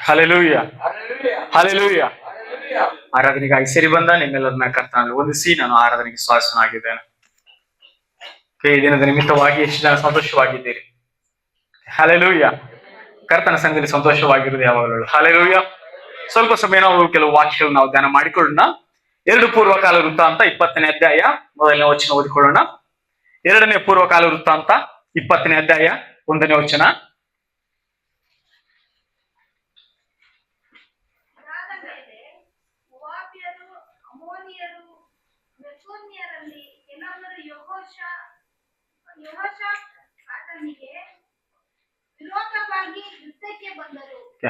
Hallelujah, hallelujah. ಆರಾಧನೆಗಾಗಿ ಸೇರಿ ಬಂದ ನಿಮ್ಮೆಲ್ಲರನ್ನ ಕರ್ತನಲ್ಲಿ ವಂದಿಸಿ ನಾನು ಆರಾಧನೆಗೆ ಸ್ವಾಸನಾಗಿದ್ದೇನೆ. ಈ ದಿನದ ನಿಮಿತ್ತವಾಗಿ ಎಷ್ಟು ಜನ ಸಂತೋಷವಾಗಿದ್ದೀರಿ? ಹಲ್ಲೆಲೂಯ. ಕರ್ತನ ಸಂಘದಲ್ಲಿ ಸಂತೋಷವಾಗಿರುವುದು ಯಾವಾಗಲೂ. ಹಲ್ಲೆಲೂಯ. ಸ್ವಲ್ಪ ಸಮಯ ನಾವು ಕೆಲವು ವಾಕ್ಯಗಳು ನಾವು ಧ್ಯಾನ ಮಾಡಿಕೊಳ್ಳೋಣ. 2 ಪೂರ್ವಕಾಲ ವೃತ್ತಾಂತ 20ನೇ ಅಧ್ಯಾಯ 1ನೇ ವಚನ ಓದಿಕೊಳ್ಳೋಣ. 2ನೇ ಪೂರ್ವಕಾಲ ವೃತ್ತಾಂತ 20ನೇ ಅಧ್ಯಾಯ 1ನೇ ವಚನ.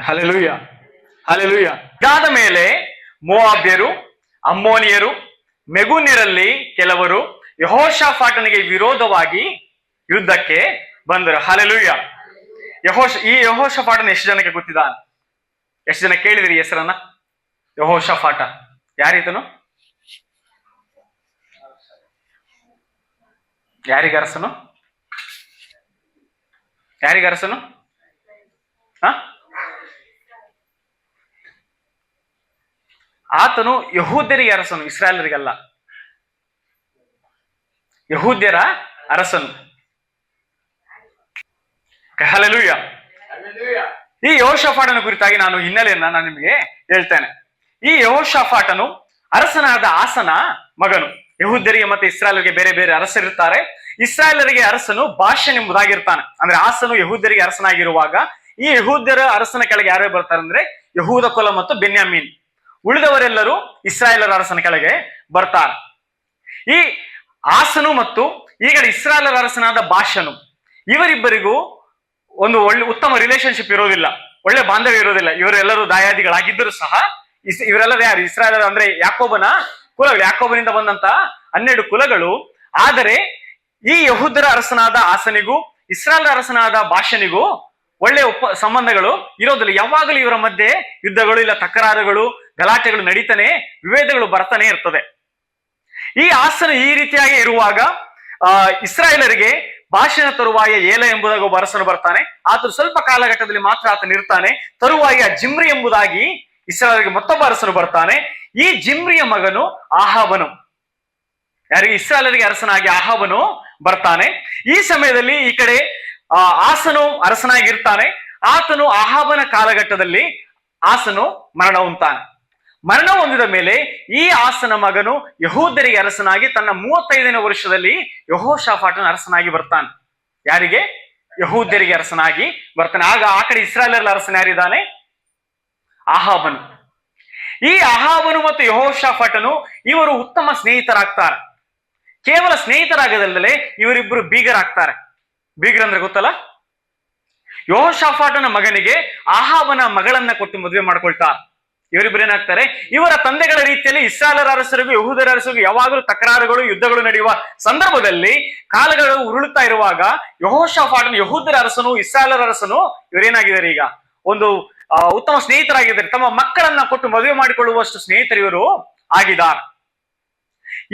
Hallelujah, hallelujah. ಇದಾದ ಮೇಲೆ ಮೋವಾಬ್ಯರು, ಅಮ್ಮೋನಿಯರು, ಮೆಗೂನ್ಯರಲ್ಲಿ ಕೆಲವರು ಯೆಹೋಷಾಫಾಟನಿಗೆ ವಿರೋಧವಾಗಿ ಯುದ್ಧಕ್ಕೆ ಬಂದರು. ಹಲ್ಲೆಲೂಯ. ಈ ಯೆಹೋಷಾಫಾಟನ ಎಷ್ಟು ಜನಕ್ಕೆ ಗೊತ್ತಿದ್ದಾನೆ? ಎಷ್ಟು ಜನ ಕೇಳಿದಿರಿ ಹೆಸರನ್ನ? ಯೆಹೋಷಾಫಾಟ ಯಾರಿತನು? ಯಾರಿಗರಸನು? ಯಾರಿಗರಸನು? ಆತನು ಯಹೂದ್ಯರಿಗೆ ಅರಸನು, ಇಸ್ರಾಯೇಲರಿಗಲ್ಲ. ಯಹೂದ್ಯರ ಅರಸನು. ಹಲ್ಲೆಲೂಯ. ಈ ಯೆಹೋಷಾಫಾಟನ ಕುರಿತಾಗಿ ನಾನು ಹಿನ್ನೆಲೆಯನ್ನ ನಾನು ನಿಮಗೆ ಹೇಳ್ತೇನೆ. ಈ ಯೆಹೋಷಾಫಾಟನು ಅರಸನಾದ ಆಸನ ಮಗನು. ಯಹೂದ್ಯರಿಗೆ ಮತ್ತೆ ಇಸ್ರಾಯೇಲರಿಗೆ ಬೇರೆ ಬೇರೆ ಅರಸರಿರ್ತಾರೆ. ಇಸ್ರಾಯೇಲರಿಗೆ ಅರಸನು ಬಾಷನ್ ಎಂಬುದಾಗಿರ್ತಾನೆ. ಅಂದ್ರೆ ಆಸನು ಯಹೂದ್ಯರಿಗೆ ಅರಸನಾಗಿರುವಾಗ ಈ ಯಹೂದ್ಯರ ಅರಸನ ಕೆಳಗೆ ಯಾರೇ ಬರ್ತಾರೆ ಅಂದ್ರೆ ಯಹೂದ ಕುಲ ಮತ್ತು ಬೆನ್ಯಾಮೀನ್. ಉಳಿದವರೆಲ್ಲರೂ ಇಸ್ರಾಯೇಲರ ಅರಸನ ಕೆಳಗೆ ಬರ್ತಾರೆ. ಈ ಆಸನು ಮತ್ತು ಈಗ ಇಸ್ರಾಯೇಲರ ಅರಸನಾದ ಬಾಷನು ಇವರಿಬ್ಬರಿಗೂ ಒಂದು ಉತ್ತಮ ರಿಲೇಶನ್ಶಿಪ್ ಇರೋದಿಲ್ಲ, ಒಳ್ಳೆ ಬಾಂಧವ್ಯ ಇರೋದಿಲ್ಲ. ಇವರೆಲ್ಲರೂ ದಾಯಾದಿಗಳಾಗಿದ್ದರೂ ಸಹ ಇವರೆಲ್ಲರೂ ಯಾರು? ಇಸ್ರಾಯೇಲರ ಅಂದ್ರೆ ಯಾಕೋಬನ ಕುಲಗಳು, ಯಾಕೋಬನಿಂದ ಬಂದಂತ 12 ಕುಲಗಳು. ಆದರೆ ಈ ಯಹೂದ್ಯರ ಅರಸನಾದ ಆಸನಿಗೂ ಇಸ್ರಾಯೇಲರ ಅರಸನಾದ ಬಾಷನಿಗೂ ಒಳ್ಳೆ ಸಂಬಂಧಗಳು ಇರೋದಿಲ್ಲ. ಯಾವಾಗಲೂ ಇವರ ಮಧ್ಯೆ ಯುದ್ಧಗಳು, ಇಲ್ಲ ತಕರಾರುಗಳು, ಗಲಾಟೆಗಳು ನಡೀತಾನೆ, ವಿಭೇದಗಳು ಬರ್ತಾನೆ ಇರ್ತದೆ. ಈ ಆಸನ ಈ ರೀತಿಯಾಗಿ ಇರುವಾಗ ಇಸ್ರಾಯೇಲರಿಗೆ ಬಾಷನ ತರುವಾಯ ಏಲ ಎಂಬುದಾಗಿ ಒಬ್ಬ ಅರಸನು ಬರ್ತಾನೆ. ಆತ ಸ್ವಲ್ಪ ಕಾಲಘಟ್ಟದಲ್ಲಿ ಮಾತ್ರ ಆತನ ಇರ್ತಾನೆ. ತರುವಾಯ ಜಿಮ್ರಿ ಎಂಬುದಾಗಿ ಇಸ್ರಾಯೇಲರಿಗೆ ಮತ್ತೊಬ್ಬ ಅರಸನು ಬರ್ತಾನೆ. ಈ ಜಿಮ್ರಿಯ ಮಗನು ಆಹಾಬನು. ಯಾರಿಗೆ? ಇಸ್ರಾಯೇಲರಿಗೆ ಅರಸನಾಗಿ ಆಹಾಬನು ಬರ್ತಾನೆ. ಈ ಸಮಯದಲ್ಲಿ ಈ ಕಡೆ ಆಸನು ಅರಸನಾಗಿರ್ತಾನೆ. ಆತನು ಆಹಾಬನ ಕಾಲಘಟ್ಟದಲ್ಲಿ ಆಸನು ಮರಣ ಹೊಂತಾನೆ. ಮರಣ ಹೊಂದಿದ ಮೇಲೆ ಈ ಆಸನ ಮಗನು ಯಹೂದ್ಯರಿಗೆ ಅರಸನಾಗಿ ತನ್ನ 35ನೇ ವರ್ಷದಲ್ಲಿ ಯೆಹೋಷಾಫಾಟನ ಅರಸನಾಗಿ ಬರ್ತಾನೆ. ಯಾರಿಗೆ? ಯಹೂದ್ಯರಿಗೆ ಅರಸನಾಗಿ ಬರ್ತಾನೆ. ಆಗ ಆ ಕಡೆ ಇಸ್ರಾಯೇಲರ ಅರಸನ ಯಾರಿದ್ದಾನೆ? ಆಹಾಬನು. ಈ ಆಹಾಬನು ಮತ್ತು ಯೆಹೋಷಾಫಾಟನು ಇವರು ಉತ್ತಮ ಸ್ನೇಹಿತರಾಗ್ತಾರೆ. ಕೇವಲ ಸ್ನೇಹಿತರಾಗದಲ್ಲದೆ ಇವರಿಬ್ಬರು ಬೀಗರಾಗ್ತಾರೆ. ಬೀಗರಂದ್ರೆ ಗೊತ್ತಲ್ಲ? ಯೆಹೋಷಾಫಾಟನ ಮಗನಿಗೆ ಆಹಾಬನ ಮಗಳನ್ನ ಕೊಟ್ಟು ಮದುವೆ ಮಾಡ್ಕೊಳ್ತಾರೆ. ಇವರಿಬ್ಬರು ಏನಾಗ್ತಾರೆ? ಇವರ ತಂದೆಗಳ ರೀತಿಯಲ್ಲಿ ಇಸ್ರಾಯೇಲರ ಅರಸರಿಗೂ ಯಹೂದ್ಯರ ಅರಸರಿಗೂ ಯಾವಾಗಲೂ ತಕರಾರುಗಳು, ಯುದ್ಧಗಳು ನಡೆಯುವ ಸಂದರ್ಭದಲ್ಲಿ ಕಾಲಗಳು ಉರುಳುತ್ತಾ ಇರುವಾಗ ಯೆಹೋಷಾಫಾಟನ ಯಹೂದ್ಯರ ಅರಸನು ಇಸ್ರಾಯೇಲರ ಅರಸನು ಇವರೇನಾಗಿದ್ದಾರೆ? ಈಗ ಒಂದು ಉತ್ತಮ ಸ್ನೇಹಿತರಾಗಿದ್ದಾರೆ. ತಮ್ಮ ಮಕ್ಕಳನ್ನ ಕೊಟ್ಟು ಮದುವೆ ಮಾಡಿಕೊಳ್ಳುವಷ್ಟು ಸ್ನೇಹಿತರು ಇವರು ಆಗಿದ್ದಾರೆ.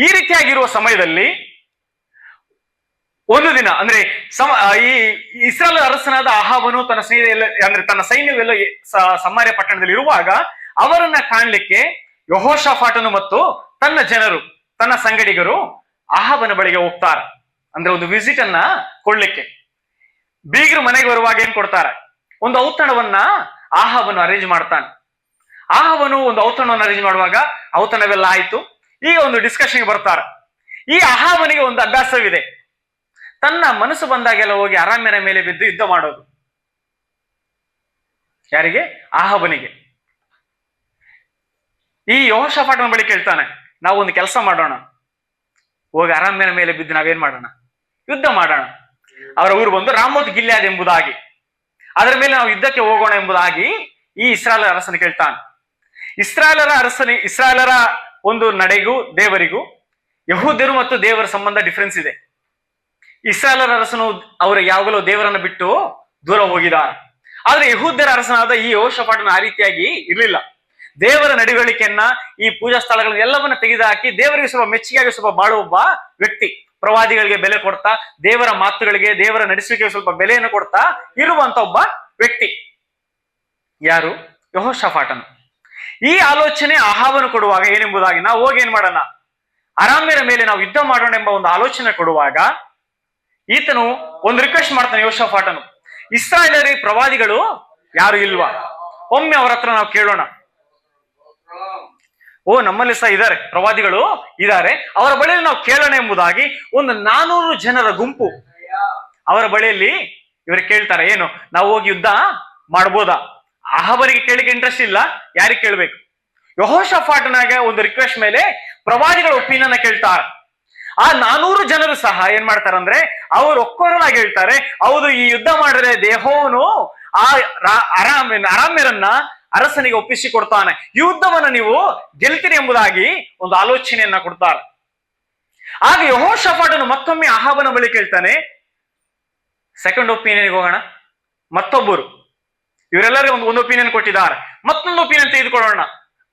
ಈ ರೀತಿಯಾಗಿರುವ ಸಮಯದಲ್ಲಿ ಒಂದು ದಿನ ಅಂದ್ರೆ ಈ ಇಸ್ರಾಯೇಲ್ ಅರಸನಾದ ಆಹಾಬನು ತನ್ನ ಅಂದ್ರೆ ತನ್ನ ಸೈನ್ಯವೆಲ್ಲ ಸಮಾರ್ಯ ಪಟ್ಟಣದಲ್ಲಿ ಇರುವಾಗ ಅವರನ್ನ ಕಾಣ್ಲಿಕ್ಕೆ ಯೆಹೋಷಾಫಾಟನು ಮತ್ತು ತನ್ನ ಜನರು, ತನ್ನ ಸಂಗಡಿಗರು ಆಹಾಬನ ಬಳಿಗೆ ಹೋಗ್ತಾರೆ. ಅಂದ್ರೆ ಒಂದು ವಿಸಿಟ್ ಅನ್ನ ಕೊಡ್ಲಿಕ್ಕೆ. ಬೀಗರು ಮನೆಗೆ ಬರುವಾಗ ಏನ್ ಕೊಡ್ತಾರೆ? ಒಂದು ಔತಣವನ್ನ ಆಹಾಬನು ಅರೇಂಜ್ ಮಾಡ್ತಾನೆ. ಆಹಾಬನು ಒಂದು ಔತಣವನ್ನು ಅರೇಂಜ್ ಮಾಡುವಾಗ ಔತಣವೆಲ್ಲ ಆಯ್ತು. ಈಗ ಒಂದು ಡಿಸ್ಕಷನ್ಗೆ ಬರ್ತಾರೆ. ಈ ಆಹಾಬನಿಗೆ ಒಂದು ಅಭ್ಯಾಸವಿದೆ. ತನ್ನ ಮನಸ್ಸು ಬಂದಾಗೆಲ್ಲ ಹೋಗಿ ಅರಾಮ್ಯರ ಮೇಲೆ ಬಿದ್ದು ಯುದ್ಧ ಮಾಡೋದು. ಯಾರಿಗೆ? ಆಹಾಬನಿಗೆ. ಈ ಯೆಹೋಷಾಫಾಟನ ಬಳಿ ಕೇಳ್ತಾನೆ, ನಾವು ಒಂದು ಕೆಲಸ ಮಾಡೋಣ, ಹೋಗಿ ಅರಾಮ್ಯರ ಮೇಲೆ ಬಿದ್ದು ನಾವೇನ್ ಮಾಡೋಣ? ಯುದ್ಧ ಮಾಡೋಣ. ಅವರ ಊರು ಬಂದು ರಾಮೋತ್ ಗಿಲ್ಯಾದ್ ಎಂಬುದಾಗಿ, ಅದರ ಮೇಲೆ ನಾವು ಯುದ್ಧಕ್ಕೆ ಹೋಗೋಣ ಎಂಬುದಾಗಿ ಈ ಇಸ್ರಾಯೇಲರ ಅರಸನ ಕೇಳ್ತಾನೆ. ಇಸ್ರಾಯೇಲರ ಒಂದು ನಡೆಗೂ ದೇವರಿಗೂ ಯಹೂದ್ಯರು ಮತ್ತು ದೇವರ ಸಂಬಂಧ ಡಿಫರೆನ್ಸ್ ಇದೆ. ಇಸ್ರಾಯೇಲರ ಅರಸನು ಅವರು ಯಾವಾಗಲೂ ದೇವರನ್ನ ಬಿಟ್ಟು ದೂರ ಹೋಗಿದ್ದಾರೆ. ಆದ್ರೆ ಯಹೂದ್ಯರ ಅರಸನಾದ ಈ ಯೆಹೋಷಾಫಾಟನ ಆ ರೀತಿಯಾಗಿ ಇರಲಿಲ್ಲ. ದೇವರ ನಡವಳಿಕೆಯನ್ನ, ಈ ಪೂಜಾ ಸ್ಥಳಗಳನ್ನ ಎಲ್ಲವನ್ನ ತೆಗೆದುಹಾಕಿ ದೇವರಿಗೆ ಸ್ವಲ್ಪ ಮೆಚ್ಚುಗೆಯಾಗಿ ಸ್ವಲ್ಪ ಬಾಳುವ ಒಬ್ಬ ವ್ಯಕ್ತಿ. ಪ್ರವಾದಿಗಳಿಗೆ ಬೆಲೆ ಕೊಡ್ತಾ, ದೇವರ ಮಾತುಗಳಿಗೆ, ದೇವರ ನಡೆಸುವಿಕೆಗೆ ಸ್ವಲ್ಪ ಬೆಲೆಯನ್ನು ಕೊಡ್ತಾ ಇರುವಂತ ಒಬ್ಬ ವ್ಯಕ್ತಿ. ಯಾರು? ಯೆಹೋಷಾಫಾಟನು. ಈ ಆಲೋಚನೆ ಅಹಾಬನು ಕೊಡುವಾಗ ಏನೆಂಬುದಾಗಿ, ನಾವು ಹೋಗಿ ಏನ್ ಮಾಡೋಣ, ಅರಾಮ್ಯರ ಮೇಲೆ ನಾವು ಯುದ್ಧ ಮಾಡೋಣ ಎಂಬ ಒಂದು ಆಲೋಚನೆ ಕೊಡುವಾಗ ಈತನು ಒಂದು ರಿಕ್ವೆಸ್ಟ್ ಮಾಡ್ತಾನೆ ಯೆಹೋಷಾಫಾಟನು, ಇಸ್ರಾಯೇಲರಿ ಪ್ರವಾದಿಗಳು ಯಾರು ಇಲ್ವಾ? ಒಮ್ಮೆ ಅವರ ಹತ್ರ ನಾವು ಕೇಳೋಣ. ಓ, ನಮ್ಮಲ್ಲಿ ಸಹ ಇದ್ದಾರೆ, ಪ್ರವಾದಿಗಳು ಇದ್ದಾರೆ, ಅವರ ಬಳಿಯಲ್ಲಿ ನಾವು ಕೇಳೋಣ ಎಂಬುದಾಗಿ ಒಂದು 400 ಜನರ ಗುಂಪು ಅವರ ಬಳಿಯಲ್ಲಿ ಇವರು ಕೇಳ್ತಾರೆ. ಏನು, ನಾವು ಹೋಗಿ ಯುದ್ಧ ಮಾಡ್ಬೋದಾ? ಅಹಾಬನಿಗೆ ಕೇಳಿಕ್ಕೆ ಇಂಟ್ರೆಸ್ಟ್ ಇಲ್ಲ, ಯಾರಿಗೆ ಕೇಳ್ಬೇಕು? ಯೆಹೋಷಾಫಾಟನಾಗೆ ಒಂದು ರಿಕ್ವೆಸ್ಟ್ ಮೇಲೆ ಪ್ರವಾದಿಗಳ ಒಪಿನಿಯನ್ ಕೇಳ್ತಾರೆ. ಆ 400 ಜನರು ಸಹ ಏನ್ ಮಾಡ್ತಾರಂದ್ರೆ, ಅವರು ಒಕ್ಕೊರಲಾಗಿ ಹೇಳ್ತಾರೆ, ಹೌದು, ಈ ಯುದ್ಧ ಮಾಡಿದ್ರೆ ಯೆಹೋವನು ಆ ಅರಾಮ್ಯರನ್ನ ಅರಸನಿಗೆ ಒಪ್ಪಿಸಿ ಕೊಡ್ತಾನೆ, ಈ ಯುದ್ಧವನ್ನ ನೀವು ಗೆಲ್ತೀರಿ ಎಂಬುದಾಗಿ ಒಂದು ಆಲೋಚನೆಯನ್ನ ಕೊಡ್ತಾರೆ. ಆಗ ಯೆಹೋಷಾಫಾಟನು ಮತ್ತೊಮ್ಮೆ ಅಹಾಬನ ಬಳಿ ಕೇಳ್ತಾನೆ, ಸೆಕೆಂಡ್ ಒಪಿನಿಯನ್ಗೆ ಹೋಗೋಣ. ಮತ್ತೊಬ್ಬರು, ಇವರೆಲ್ಲರೂ ಒಂದು ಒಪಿನಿಯನ್ ಕೊಟ್ಟಿದ್ದಾರೆ, ಮತ್ತೊಂದು ಒಪಿನಿಯನ್ ತೆಗೆದುಕೊಳ್ಳೋಣ.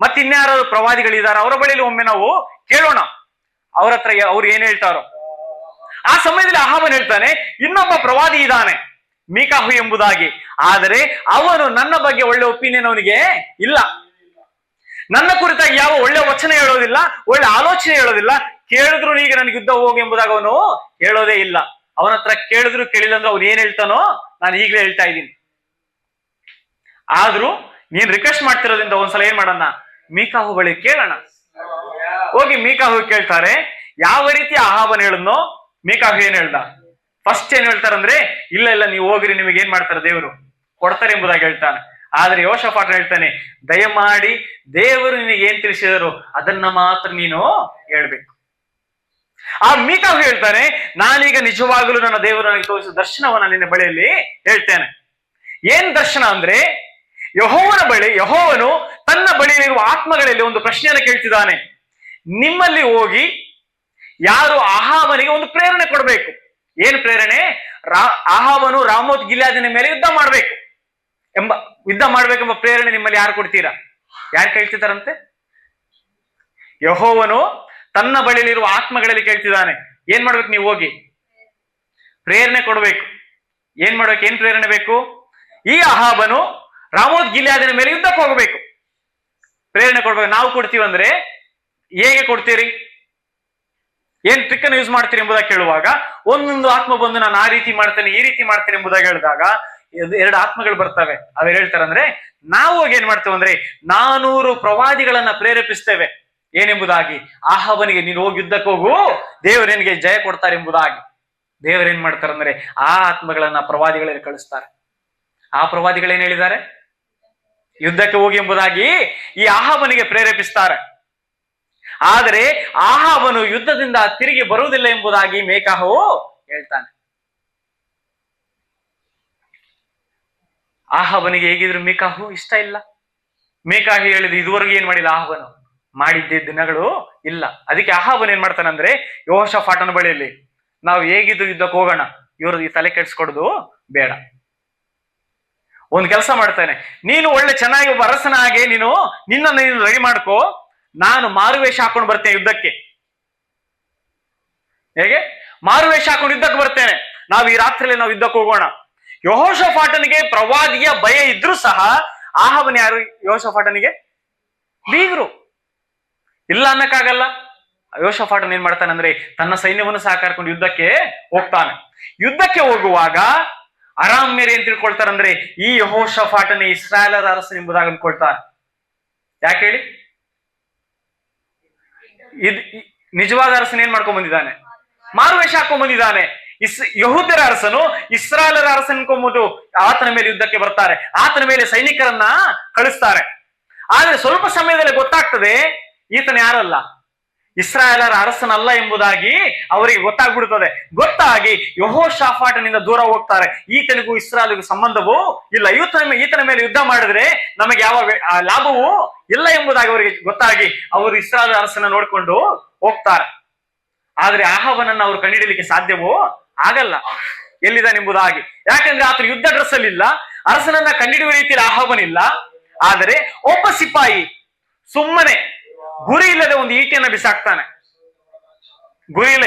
ಮತ್ತಿನ್ಯಾರು ಪ್ರವಾದಿಗಳಿದ್ದಾರೆ, ಅವರ ಬಳಿಯಲ್ಲಿ ಒಮ್ಮೆ ನಾವು ಕೇಳೋಣ, ಅವ್ರ ಹತ್ರ ಅವ್ರು ಏನ್ ಹೇಳ್ತಾರೋ. ಆ ಸಮಯದಲ್ಲಿ ಅಹಾಬನ್ ಹೇಳ್ತಾನೆ, ಇನ್ನೊಬ್ಬ ಪ್ರವಾದಿ ಇದ್ದಾನೆ ಮೀಕಾಹು ಎಂಬುದಾಗಿ, ಆದರೆ ಅವನು ನನ್ನ ಬಗ್ಗೆ ಒಳ್ಳೆ ಒಪಿನಿಯನ್ ಅವನಿಗೆ ಇಲ್ಲ, ನನ್ನ ಕುರಿತಾಗಿ ಯಾವ ಒಳ್ಳೆ ವಚನ ಹೇಳೋದಿಲ್ಲ, ಒಳ್ಳೆ ಆಲೋಚನೆ ಹೇಳೋದಿಲ್ಲ. ಕೇಳಿದ್ರು ಈಗ ನನಗೆ ಯುದ್ಧ ಹೋಗು ಎಂಬುದಾಗಿ ಅವನು ಹೇಳೋದೇ ಇಲ್ಲ. ಅವನ ಹತ್ರ ಕೇಳಿದ್ರು ಕೇಳಿಲ್ಲ ಅಂದ್ರೆ ಅವ್ನು ಏನ್ ಹೇಳ್ತಾನೋ ನಾನು ಈಗಲೇ ಹೇಳ್ತಾ ಇದ್ದೀನಿ. ಆದ್ರೂ ನೀನ್ ರಿಕ್ವೆಸ್ಟ್ ಮಾಡ್ತಿರೋದ್ರಿಂದ ಒಂದ್ಸಲ ಏನ್ ಮಾಡೋಣ, ಮೀಕಾಹು ಬಳಿ ಕೇಳೋಣ. ಹೋಗಿ ಮೀಕಾಹು ಕೇಳ್ತಾರೆ. ಯಾವ ರೀತಿ ಅಹಾಬನ್ ಹೇಳಿದ್ನೋ ಮೀಕಾಹು ಏನ್ ಹೇಳ್ದ? ಫಸ್ಟ್ ಏನ್ ಹೇಳ್ತಾರಂದ್ರೆ, ಇಲ್ಲ ಇಲ್ಲ, ನೀವು ಹೋಗ್ರಿ, ನಿಮಗೆ ಏನ್ ಮಾಡ್ತಾರೆ ದೇವರು ಕೊಡ್ತಾರೆ ಎಂಬುದಾಗಿ ಹೇಳ್ತಾನೆ. ಆದ್ರೆ ಯೆಹೋಷಾಫಾಟ ಹೇಳ್ತಾನೆ, ದಯಮಾಡಿ ದೇವರು ನಿನಗೆ ಏನ್ ತಿಳಿಸಿದರು ಅದನ್ನ ಮಾತ್ರ ನೀನು ಹೇಳ್ಬೇಕು. ಆ ಮೀಕಾಹು ಹೇಳ್ತಾನೆ, ನಾನೀಗ ನಿಜವಾಗಲೂ ನನ್ನ ದೇವರು ನನಗೆ ತೋರಿಸಿದ ದರ್ಶನವನ್ನ ನಿನ್ನ ಬಳಿಯಲ್ಲಿ ಹೇಳ್ತೇನೆ. ಏನ್ ದರ್ಶನ ಅಂದ್ರೆ, ಯೆಹೋವನು ತನ್ನ ಬಳಿಯಲ್ಲಿರುವ ಆತ್ಮಗಳಲ್ಲಿ ಒಂದು ಪ್ರಶ್ನೆಯನ್ನು ಕೇಳ್ತಿದ್ದಾನೆ. ನಿಮ್ಮಲ್ಲಿ ಹೋಗಿ ಯಾರು ಅಹಾಬನಿಗೆ ಒಂದು ಪ್ರೇರಣೆ ಕೊಡಬೇಕು. ಏನು ಪ್ರೇರಣೆ? ಅಹಾಬನು ರಾಮೋತ್ ಗಿಲ್ಯಾದಿನ ಮೇಲೆ ಯುದ್ಧ ಮಾಡ್ಬೇಕೆಂಬ ಪ್ರೇರಣೆ ನಿಮ್ಮಲ್ಲಿ ಯಾರು ಕೊಡ್ತೀರಾ? ಯಾರು ಕೇಳ್ತಿದ್ದಾರಂತೆ? ಯೆಹೋವನು ತನ್ನ ಬಳಿಯಲ್ಲಿರುವ ಆತ್ಮಗಳಲ್ಲಿ ಕೇಳ್ತಿದ್ದಾನೆ. ಏನ್ ಮಾಡ್ಬೇಕು? ನೀವು ಹೋಗಿ ಪ್ರೇರಣೆ ಕೊಡ್ಬೇಕು. ಏನ್ ಮಾಡ್ಬೇಕು? ಏನ್ ಪ್ರೇರಣೆ ಬೇಕು? ಈ ಅಹಾಬನು ರಾಮೋತ್ ಗಿಲ್ಯಾದಿನ ಮೇಲೆ ಯುದ್ಧಕ್ಕೆ ಹೋಗಬೇಕು, ಪ್ರೇರಣೆ ಕೊಡ್ಬೇಕು. ನಾವು ಕೊಡ್ತೀವಂದ್ರೆ ಹೇಗೆ ಕೊಡ್ತೀರಿ? ಏನ್ ಟ್ರಿಕ್ ಅನ್ನು ಯೂಸ್ ಮಾಡ್ತೀರಿ ಎಂಬುದಾಗಿ ಕೇಳುವಾಗ ಒಂದೊಂದು ಆತ್ಮ ಬಂದು ನಾನು ಆ ರೀತಿ ಮಾಡ್ತೇನೆ, ಈ ರೀತಿ ಮಾಡ್ತೇನೆ ಎಂಬುದಾಗಿ ಹೇಳಿದಾಗ 2 ಆತ್ಮಗಳು ಬರ್ತವೆ. ಅವ್ರು ಹೇಳ್ತಾರಂದ್ರೆ, ನಾವು ಹೋಗಿ ಏನ್ ಮಾಡ್ತೇವೆ ಅಂದ್ರೆ 400 ಪ್ರವಾದಿಗಳನ್ನ ಪ್ರೇರೇಪಿಸ್ತೇವೆ. ಏನೆಂಬುದಾಗಿ, ಅಹಾಬನಿಗೆ ನೀನು ಹೋಗಿ ಯುದ್ಧಕ್ಕೆ ಹೋಗು, ದೇವರು ನಿನಗೆ ಜಯ ಕೊಡ್ತಾರೆ ಎಂಬುದಾಗಿ. ದೇವರೇನ್ ಮಾಡ್ತಾರಂದ್ರೆ ಆ ಆತ್ಮಗಳನ್ನ ಪ್ರವಾದಿಗಳಲ್ಲಿ ಕಳಿಸ್ತಾರೆ. ಆ ಪ್ರವಾದಿಗಳೇನ್ ಹೇಳಿದ್ದಾರೆ? ಯುದ್ಧಕ್ಕೆ ಹೋಗಿ ಎಂಬುದಾಗಿ ಈ ಅಹಾಬನಿಗೆ ಪ್ರೇರೇಪಿಸ್ತಾರೆ. ಆದರೆ ಅಹಾಬನು ಯುದ್ಧದಿಂದ ತಿರುಗಿ ಬರುವುದಿಲ್ಲ ಎಂಬುದಾಗಿ ಮೀಕಾಹು ಹೇಳ್ತಾನೆ. ಅಹಾಬನಿಗೆ ಹೇಗಿದ್ರು ಮೀಕಾಹು ಇಷ್ಟ ಇಲ್ಲ. ಮೀಕಾಹು ಹೇಳಿದ್ರು ಇದುವರೆಗೂ ಏನ್ ಮಾಡಿಲ್ಲ ಅಹಾಬನು, ಮಾಡಿದ್ದ ದಿನಗಳು ಇಲ್ಲ. ಅದಕ್ಕೆ ಅಹಾಬನ್ ಏನ್ ಮಾಡ್ತಾನಂದ್ರೆ, ಯೆಹೋಷಾಫಾಟನ ಬಳಿಯಲ್ಲಿ ನಾವು ಹೇಗಿದ್ರು ಯುದ್ಧಕ್ಕೆ ಹೋಗೋಣ, ಇವರು ಈ ತಲೆ ಕೆಡಿಸ್ಕೊಡುದು ಬೇಡ. ಒಂದ್ ಕೆಲಸ ಮಾಡ್ತಾನೆ, ನೀನು ಒಳ್ಳೆ ಚೆನ್ನಾಗಿ ಒಬ್ಬ ಅರಸನ ಹಾಗೆ ನಿನ್ನನ್ನು ರೆಡಿ ಮಾಡ್ಕೋ, ನಾನು ಮಾರುವೇಷ ಹಾಕೊಂಡು ಬರ್ತೇನೆ ಯುದ್ಧಕ್ಕೆ. ಹೇಗೆ? ಮಾರುವೇಷ ಹಾಕೊಂಡು ಯುದ್ಧಕ್ಕೆ ಬರ್ತೇನೆ, ನಾವು ಈ ರಾತ್ರಿಯಲ್ಲಿ ನಾವು ಯುದ್ಧಕ್ಕೆ ಹೋಗೋಣ. ಯೆಹೋಷಾಫಾಟನಿಗೆ ಪ್ರವಾದಿಯ ಭಯ ಇದ್ರೂ ಸಹ ಅಹಾಬನ್ ಯಾರು? ಯೆಹೋಷಾಫಾಟನಿಗೆ ಬೀಗರು. ಇಲ್ಲ ಅನ್ನಕ್ಕಾಗಲ್ಲ. ಯೆಹೋಷಾಫಾಟನ್ ಏನ್ ಮಾಡ್ತಾನಂದ್ರೆ ತನ್ನ ಸೈನ್ಯವನ್ನು ಸಹ ಕರ್ಕೊಂಡು ಯುದ್ಧಕ್ಕೆ ಹೋಗ್ತಾನೆ. ಯುದ್ಧಕ್ಕೆ ಹೋಗುವಾಗ ಅರಾಮ್ಯರು ಏನ್ ತಿಳ್ಕೊಳ್ತಾರಂದ್ರೆ ಈ ಯೆಹೋಷಾಫಾಟನೇ ಇಸ್ರಾಯೇಲರ ಅರಸನ ಎಂಬುದಾಗಿ ಅಂದ್ಕೊಳ್ತಾರೆ. ಯಾಕೆ ಹೇಳಿ? ನಿಜವಾದ ಅರಸನ ಏನ್ ಮಾಡ್ಕೊಂಡ್ ಬಂದಿದ್ದಾನೆ? ಮಾರುವೇಷ ಹಾಕೊಂಡ್ ಬಂದಿದ್ದಾನೆ. ಯಹೂದ್ಯರ ಅರಸನು ಇಸ್ರಾಯೇಲರ ಅರಸನ ಅನ್ಕೊಂಬುದು ಆತನ ಮೇಲೆ ಯುದ್ಧಕ್ಕೆ ಬರ್ತಾರೆ, ಆತನ ಮೇಲೆ ಸೈನಿಕರನ್ನ ಕಳಿಸ್ತಾರೆ. ಆದ್ರೆ ಸ್ವಲ್ಪ ಸಮಯದಲ್ಲಿ ಗೊತ್ತಾಗ್ತದೆ ಈತನ ಯಾರಲ್ಲ, ಇಸ್ರಾಯೇಲರ ಅರಸನಲ್ಲ ಎಂಬುದಾಗಿ ಅವರಿಗೆ ಗೊತ್ತಾಗ್ಬಿಡುತ್ತದೆ. ಗೊತ್ತಾಗಿ ಯೆಹೋಷಾಫಾಟನಿಂದ ದೂರ ಹೋಗ್ತಾರೆ. ಈತನಿಗೂ ಇಸ್ರಾಯೇಲಿಗೂ ಸಂಬಂಧವೂ ಇಲ್ಲ, ಈತನ ಮೇಲೆ ಯುದ್ಧ ಮಾಡಿದ್ರೆ ನಮಗೆ ಯಾವ ಲಾಭವೂ ಇಲ್ಲ ಎಂಬುದಾಗಿ ಅವರಿಗೆ ಗೊತ್ತಾಗಿ ಅವರು ಇಸ್ರಾಯೇಲ್ ಅರಸನ ನೋಡ್ಕೊಂಡು ಹೋಗ್ತಾರೆ. ಆದ್ರೆ ಅಹಾಬನನ್ನ ಅವರು ಕಂಡುಹಿಡಿಯಲಿಕ್ಕೆ ಸಾಧ್ಯವೋ ಆಗಲ್ಲ, ಎಲ್ಲಿದ್ದಾನೆಂಬುದಾಗಿ. ಯಾಕಂದ್ರೆ ಆತ ಯುದ್ಧ ಡ್ರೆಸ್ ಅಲ್ಲಿ ಇಲ್ಲ, ಅರಸನನ್ನ ಕಂಡುಹಿಡಿಯುವ ರೀತಿಯಲ್ಲಿ ಅಹಾಬನಿಲ್ಲ. ಆದರೆ ಒಬ್ಬ ಸಿಪಾಯಿ ಸುಮ್ಮನೆ ಗುರಿ ಇಲ್ಲದೆ ಒಂದು ಈಟಿಯನ್ನ ಬಿಸಾಕ್ತಾನೆ. ಗುರಿ ಇಲ್ಲ,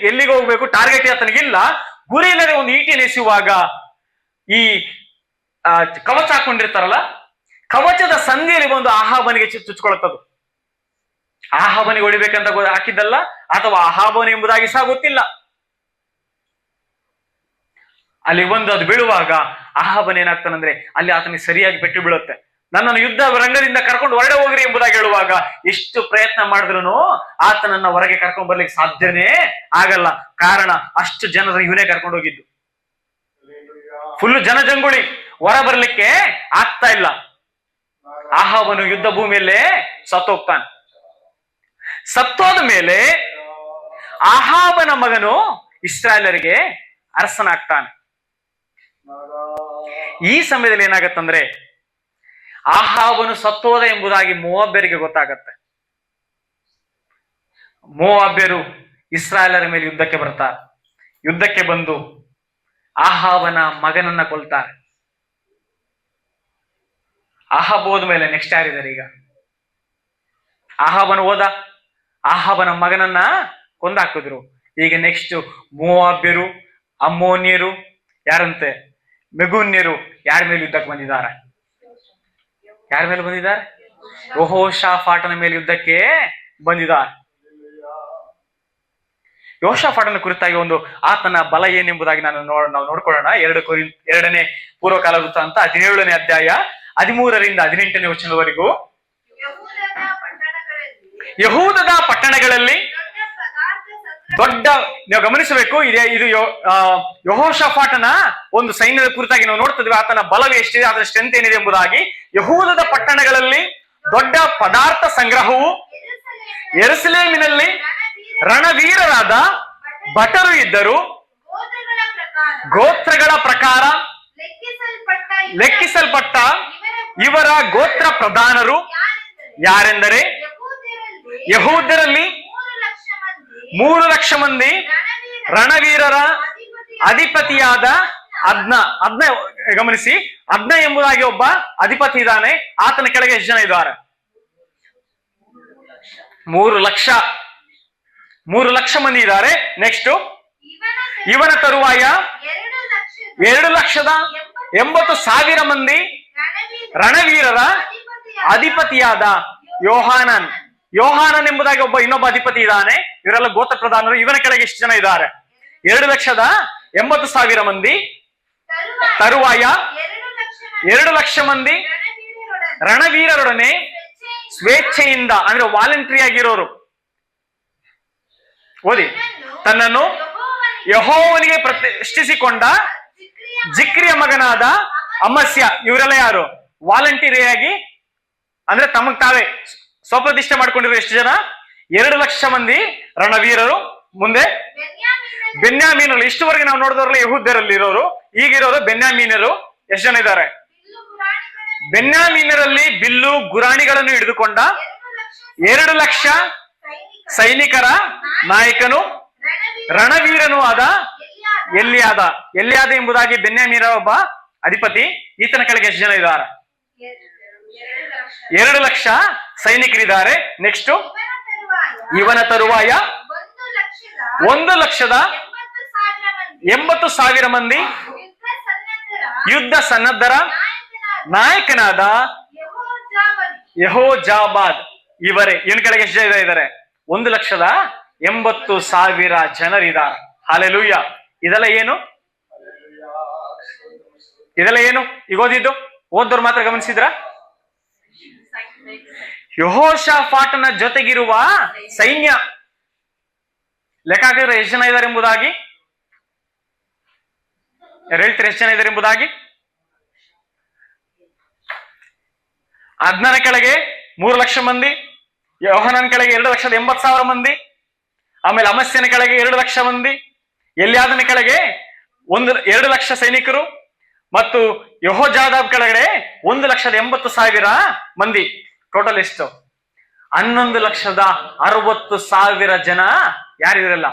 ಎಲ್ಲಿಗೆ ಹೋಗ್ಬೇಕು ಟಾರ್ಗೆಟ್ ಆತನಿಗಿಲ್ಲ. ಗುರಿ ಇಲ್ಲದೆ ಒಂದು ಈಟಿಯನ್ನು ಎಸೆಯುವಾಗ ಈ ಕವಚ ಹಾಕೊಂಡಿರ್ತಾರಲ್ಲ, ಕವಚದ ಸಂಧಿಯಲ್ಲಿ ಬಂದು ಆಹಾಬನಿಗೆ ಚುಚ್ಕೊಳ್ಳುತ್ತದು. ಆಹಾಬನಿಗೆ ಹೊಡಿಬೇಕಂತ ಹಾಕಿದ್ದಲ್ಲ, ಅಥವಾ ಆಹಾಬನು ಎಂಬುದಾಗಿ ಸಹ ಗೊತ್ತಿಲ್ಲ. ಅಲ್ಲಿ ಒಂದು ಅದು ಬೀಳುವಾಗ ಆಹಾಬನ್ ಏನಾಗ್ತಾನಂದ್ರೆ ಅಲ್ಲಿ ಆತನಿಗೆ ಸರಿಯಾಗಿ ಪೆಟ್ಟು ಬೀಳುತ್ತೆ. ನನ್ನನ್ನು ಯುದ್ಧ ರಂಗದಿಂದ ಕರ್ಕೊಂಡು ಹೊರಡೆ ಹೋಗ್ರಿ ಎಂಬುದಾಗಿ ಹೇಳುವಾಗ ಎಷ್ಟು ಪ್ರಯತ್ನ ಮಾಡಿದ್ರು ಆತನನ್ನ ಹೊರಗೆ ಕರ್ಕೊಂಡು ಬರ್ಲಿಕ್ಕೆ ಸಾಧ್ಯನೇ ಆಗಲ್ಲ. ಕಾರಣ ಅಷ್ಟು ಜನರ ಇವನೇ ಕರ್ಕೊಂಡು ಹೋಗಿದ್ದು. ಫುಲ್ ಜನಜಂಗುಳಿ, ಹೊರ ಬರ್ಲಿಕ್ಕೆ ಆಗ್ತಾ ಇಲ್ಲ. ಆಹಾಬನು ಯುದ್ಧ ಭೂಮಿಯಲ್ಲೇ ಸತ್ತೋಗ್ತಾನೆ. ಸತ್ತೋದ ಮೇಲೆ ಆಹಾಬನ ಮಗನು ಇಸ್ರಾಯೇಲರಿಗೆ ಅರಸನಾಗ್ತಾನೆ. ಈ ಸಮಯದಲ್ಲಿ ಏನಾಗತ್ತಂದ್ರೆ ಆಹಾಬನು ಸತ್ತೋದ ಎಂಬುದಾಗಿ ಮೋವಾಬ್ಯರಿಗೆ ಗೊತ್ತಾಗತ್ತೆ. ಮೋವಾಬ್ಯರು ಇಸ್ರಾಯೇಲರ ಮೇಲೆ ಯುದ್ಧಕ್ಕೆ ಬರ್ತಾರೆ. ಯುದ್ಧಕ್ಕೆ ಬಂದು ಆಹಾಬನ ಮಗನನ್ನ ಕೊಲ್ತಾರೆ. ಆಹಾಬ್ ಹೋದ ಮೇಲೆ ನೆಕ್ಸ್ಟ್ ಯಾರಿದ್ದಾರೆ? ಈಗ ಆಹಾಬನು ಹೋದ, ಆಹಾಬನ ಮಗನನ್ನ ಕೊಂದಾಕಿದ್ರು. ಈಗ ನೆಕ್ಸ್ಟ್ ಮೋವಾಬ್ಯರು, ಅಮ್ಮೋನ್ಯರು, ಯಾರಂತೆ ಮೆಗುನ್ಯರು ಯಾರ ಮೇಲೆ ಯುದ್ಧಕ್ಕೆ ಬಂದಿದ್ದಾರೆ? ಯಾರ ಮೇಲೆ ಬಂದಿದ್ದಾರೆ? ಯೆಹೋಷಾಫಾಟನ ಮೇಲೆ ಯುದ್ಧಕ್ಕೆ ಬಂದಿದ್ದಾರೆ. ಯೆಹೋಷಾಫಾಟನ ಕುರಿತಾಗಿ ಒಂದು ಆತನ ಬಲ ಏನೆಂಬುದಾಗಿ ನಾವು ನೋಡ್ಕೊಳ್ಳೋಣ. 2ನೇ ಪೂರ್ವಕಾಲ ವೃತ್ತಾಂತ 17ನೇ ಅಧ್ಯಾಯ 13ರಿಂದ 18ನೇ ವಚನದವರೆಗೂ. ಯೆಹೂದದ ಪಟ್ಟಣಗಳಲ್ಲಿ ದೊಡ್ಡ, ನೀವು ಗಮನಿಸಬೇಕು, ಇದು ಯೆಹೋಷಾಫಾಟನ ಒಂದು ಸೈನ್ಯದ ಕುರಿತಾಗಿ ನಾವು ನೋಡ್ತಿದ್ವಿ. ಆತನ ಬಲವೇ ಎಷ್ಟಿದೆ, ಅದರ ಸ್ಟ್ರೆಂತ್ ಏನಿದೆ ಎಂಬುದಾಗಿ. ಯೆಹೂದದ ಪಟ್ಟಣಗಳಲ್ಲಿ ದೊಡ್ಡ ಪದಾರ್ಥ ಸಂಗ್ರಹವು, ಯೆರೂಸಲೇಮಿನಲ್ಲಿ ರಣವೀರರಾದ ಭಟರು ಇದ್ದರು. ಗೋತ್ರಗಳ ಪ್ರಕಾರ ಲೆಕ್ಕಿಸಲ್ಪಟ್ಟ ಇವರ ಗೋತ್ರ ಪ್ರಧಾನರು ಯಾರೆಂದರೆ ಯೆಹೂದ್ಯರಲ್ಲಿ 3 ಲಕ್ಷ ಮಂದಿ, ರಣವೀರರ ಅಧಿಪತಿಯಾದ ಅದ್ನ. ಗಮನಿಸಿ, ಅದ್ನ ಎಂಬುದಾಗಿ ಒಬ್ಬ ಅಧಿಪತಿ ಇದ್ದಾನೆ. ಆತನ ಕೆಳಗೆ ಎಷ್ಟು ಜನ ಇದ್ದಾರೆ? 3 ಲಕ್ಷ ಮಂದಿ ಇದ್ದಾರೆ. ನೆಕ್ಸ್ಟ್, ಇವನ ತರುವಾಯ 2,80,000 ಮಂದಿ ರಣವೀರರ ಅಧಿಪತಿಯಾದ ಯೋಹಾನನ್ ಎಂಬುದಾಗಿ ಒಬ್ಬ ಇನ್ನೊಬ್ಬ ಅಧಿಪತಿ ಇದ್ದಾನೆ. ಇವರೆಲ್ಲ ಗೋತ್ರ ಪ್ರಧಾನರು. ಇವನ ಕೆಳಗೆ ಎಷ್ಟು ಜನ ಇದ್ದಾರೆ? 2,80,000 ಮಂದಿ. ತರುವಾಯ 2 ಲಕ್ಷ ಮಂದಿ ರಣವೀರರೊಡನೆ ಸ್ವೇಚ್ಛೆಯಿಂದ, ಅಂದ್ರೆ ವಾಲಂಟ್ರಿ ಆಗಿರೋರು. ಓದಿ, ತನ್ನನ್ನು ಯೆಹೋವನಿಗೆ ಪ್ರತಿಷ್ಠಿಸಿಕೊಂಡ ಜಿಕ್ರಿಯ ಮಗನಾದ ಅಮಸ್ಯ. ಇವರೆಲ್ಲ ಯಾರು? ವಾಲಂಟಿಯರಿಯಾಗಿ, ಅಂದ್ರೆ ತಮಗ್ ತಾವೇ ಸ್ವಪ್ರತಿಷ್ಠೆ ಮಾಡ್ಕೊಂಡಿರೋ ಎಷ್ಟು ಜನ? 2 ಲಕ್ಷ ಮಂದಿ ರಣವೀರರು. ಮುಂದೆ ಬೆನ್ಯಾಮೀನರು. ಇಷ್ಟುವರೆಗೆ ನಾವು ನೋಡಿದವರಲ್ಲ ಯೆಹೂದ್ಯರಲ್ಲಿ ಇರೋರು. ಈಗಿರೋರು ಬೆನ್ಯಾಮೀನರು. ಎಷ್ಟು ಜನ ಇದ್ದಾರೆ? ಬೆನ್ಯಾಮೀನರಲ್ಲಿ ಬಿಲ್ಲು ಗುರಾಣಿಗಳನ್ನು ಹಿಡಿದುಕೊಂಡ 2 ಲಕ್ಷ ಸೈನಿಕರ ನಾಯಕನು ರಣವೀರನೂ ಆದ ಎಲ್ಲಿಯಾದ ಎಂಬುದಾಗಿ ಬೆನ್ಯಾಮೀನ ಒಬ್ಬ ಅಧಿಪತಿ. ಈತನ ಕೆಳಗೆ ಎಷ್ಟು ಜನ ಇದ್ದಾರೆ? 2 ಲಕ್ಷ ಸೈನಿಕರಿದ್ದಾರೆ. ನೆಕ್ಸ್ಟ್, ಇವನ ತರುವಾಯ 1,80,000 ಮಂದಿ ಯುದ್ಧ ಸನ್ನದ್ಧರ ನಾಯಕನಾದ ಯೆಹೋಜಾಬಾದ್. ಇವನ ಕೆಳಗೆ ಎಷ್ಟು ಜನ ಇದ್ದಾರೆ? 1,80,000 ಜನರಿದ್ದಾರೆ. ಹಲ್ಲೆಲೂಯಾ. ಇದೆಲ್ಲ ಏನು? ಈಗ ಓದಿದ್ದು ಓದ್ದವ್ರು ಮಾತ್ರ ಗಮನಿಸಿದ್ರ? ಯೆಹೋಷಾಫಾಟನ ಜೊತೆಗಿರುವ ಸೈನ್ಯ ಲೆಕ್ಕ ಹಾಕಿದ್ರೆ ಎಷ್ಟು ಜನ ಇದ್ದಾರೆ ಎಂಬುದಾಗಿ? ಹೇಳ್ತೀರಿ ಎಷ್ಟು ಜನ ಇದ್ದಾರೆ ಎಂಬುದಾಗಿ? ಅದ್ನನ ಕೆಳಗೆ 3 ಲಕ್ಷ ಮಂದಿ, ಯೋಹಾನನ ಕೆಳಗೆ 2,80,000 ಮಂದಿ, ಆಮೇಲೆ ಅಮಸ್ಯನ ಕೆಳಗೆ 2 ಲಕ್ಷ ಮಂದಿ, ಎಲ್ಯಾದನ ಕೆಳಗೆ 2 ಲಕ್ಷ ಸೈನಿಕರು, ಮತ್ತು ಯೆಹೋಜಾದಾಬ್ ಕೆಳಗಡೆ 1,80,000 ಮಂದಿ. ಟೋಟಲ್ ಎಷ್ಟು? 11,60,000 ಜನ ಯಾರಿದ್ರಲ್ಲ?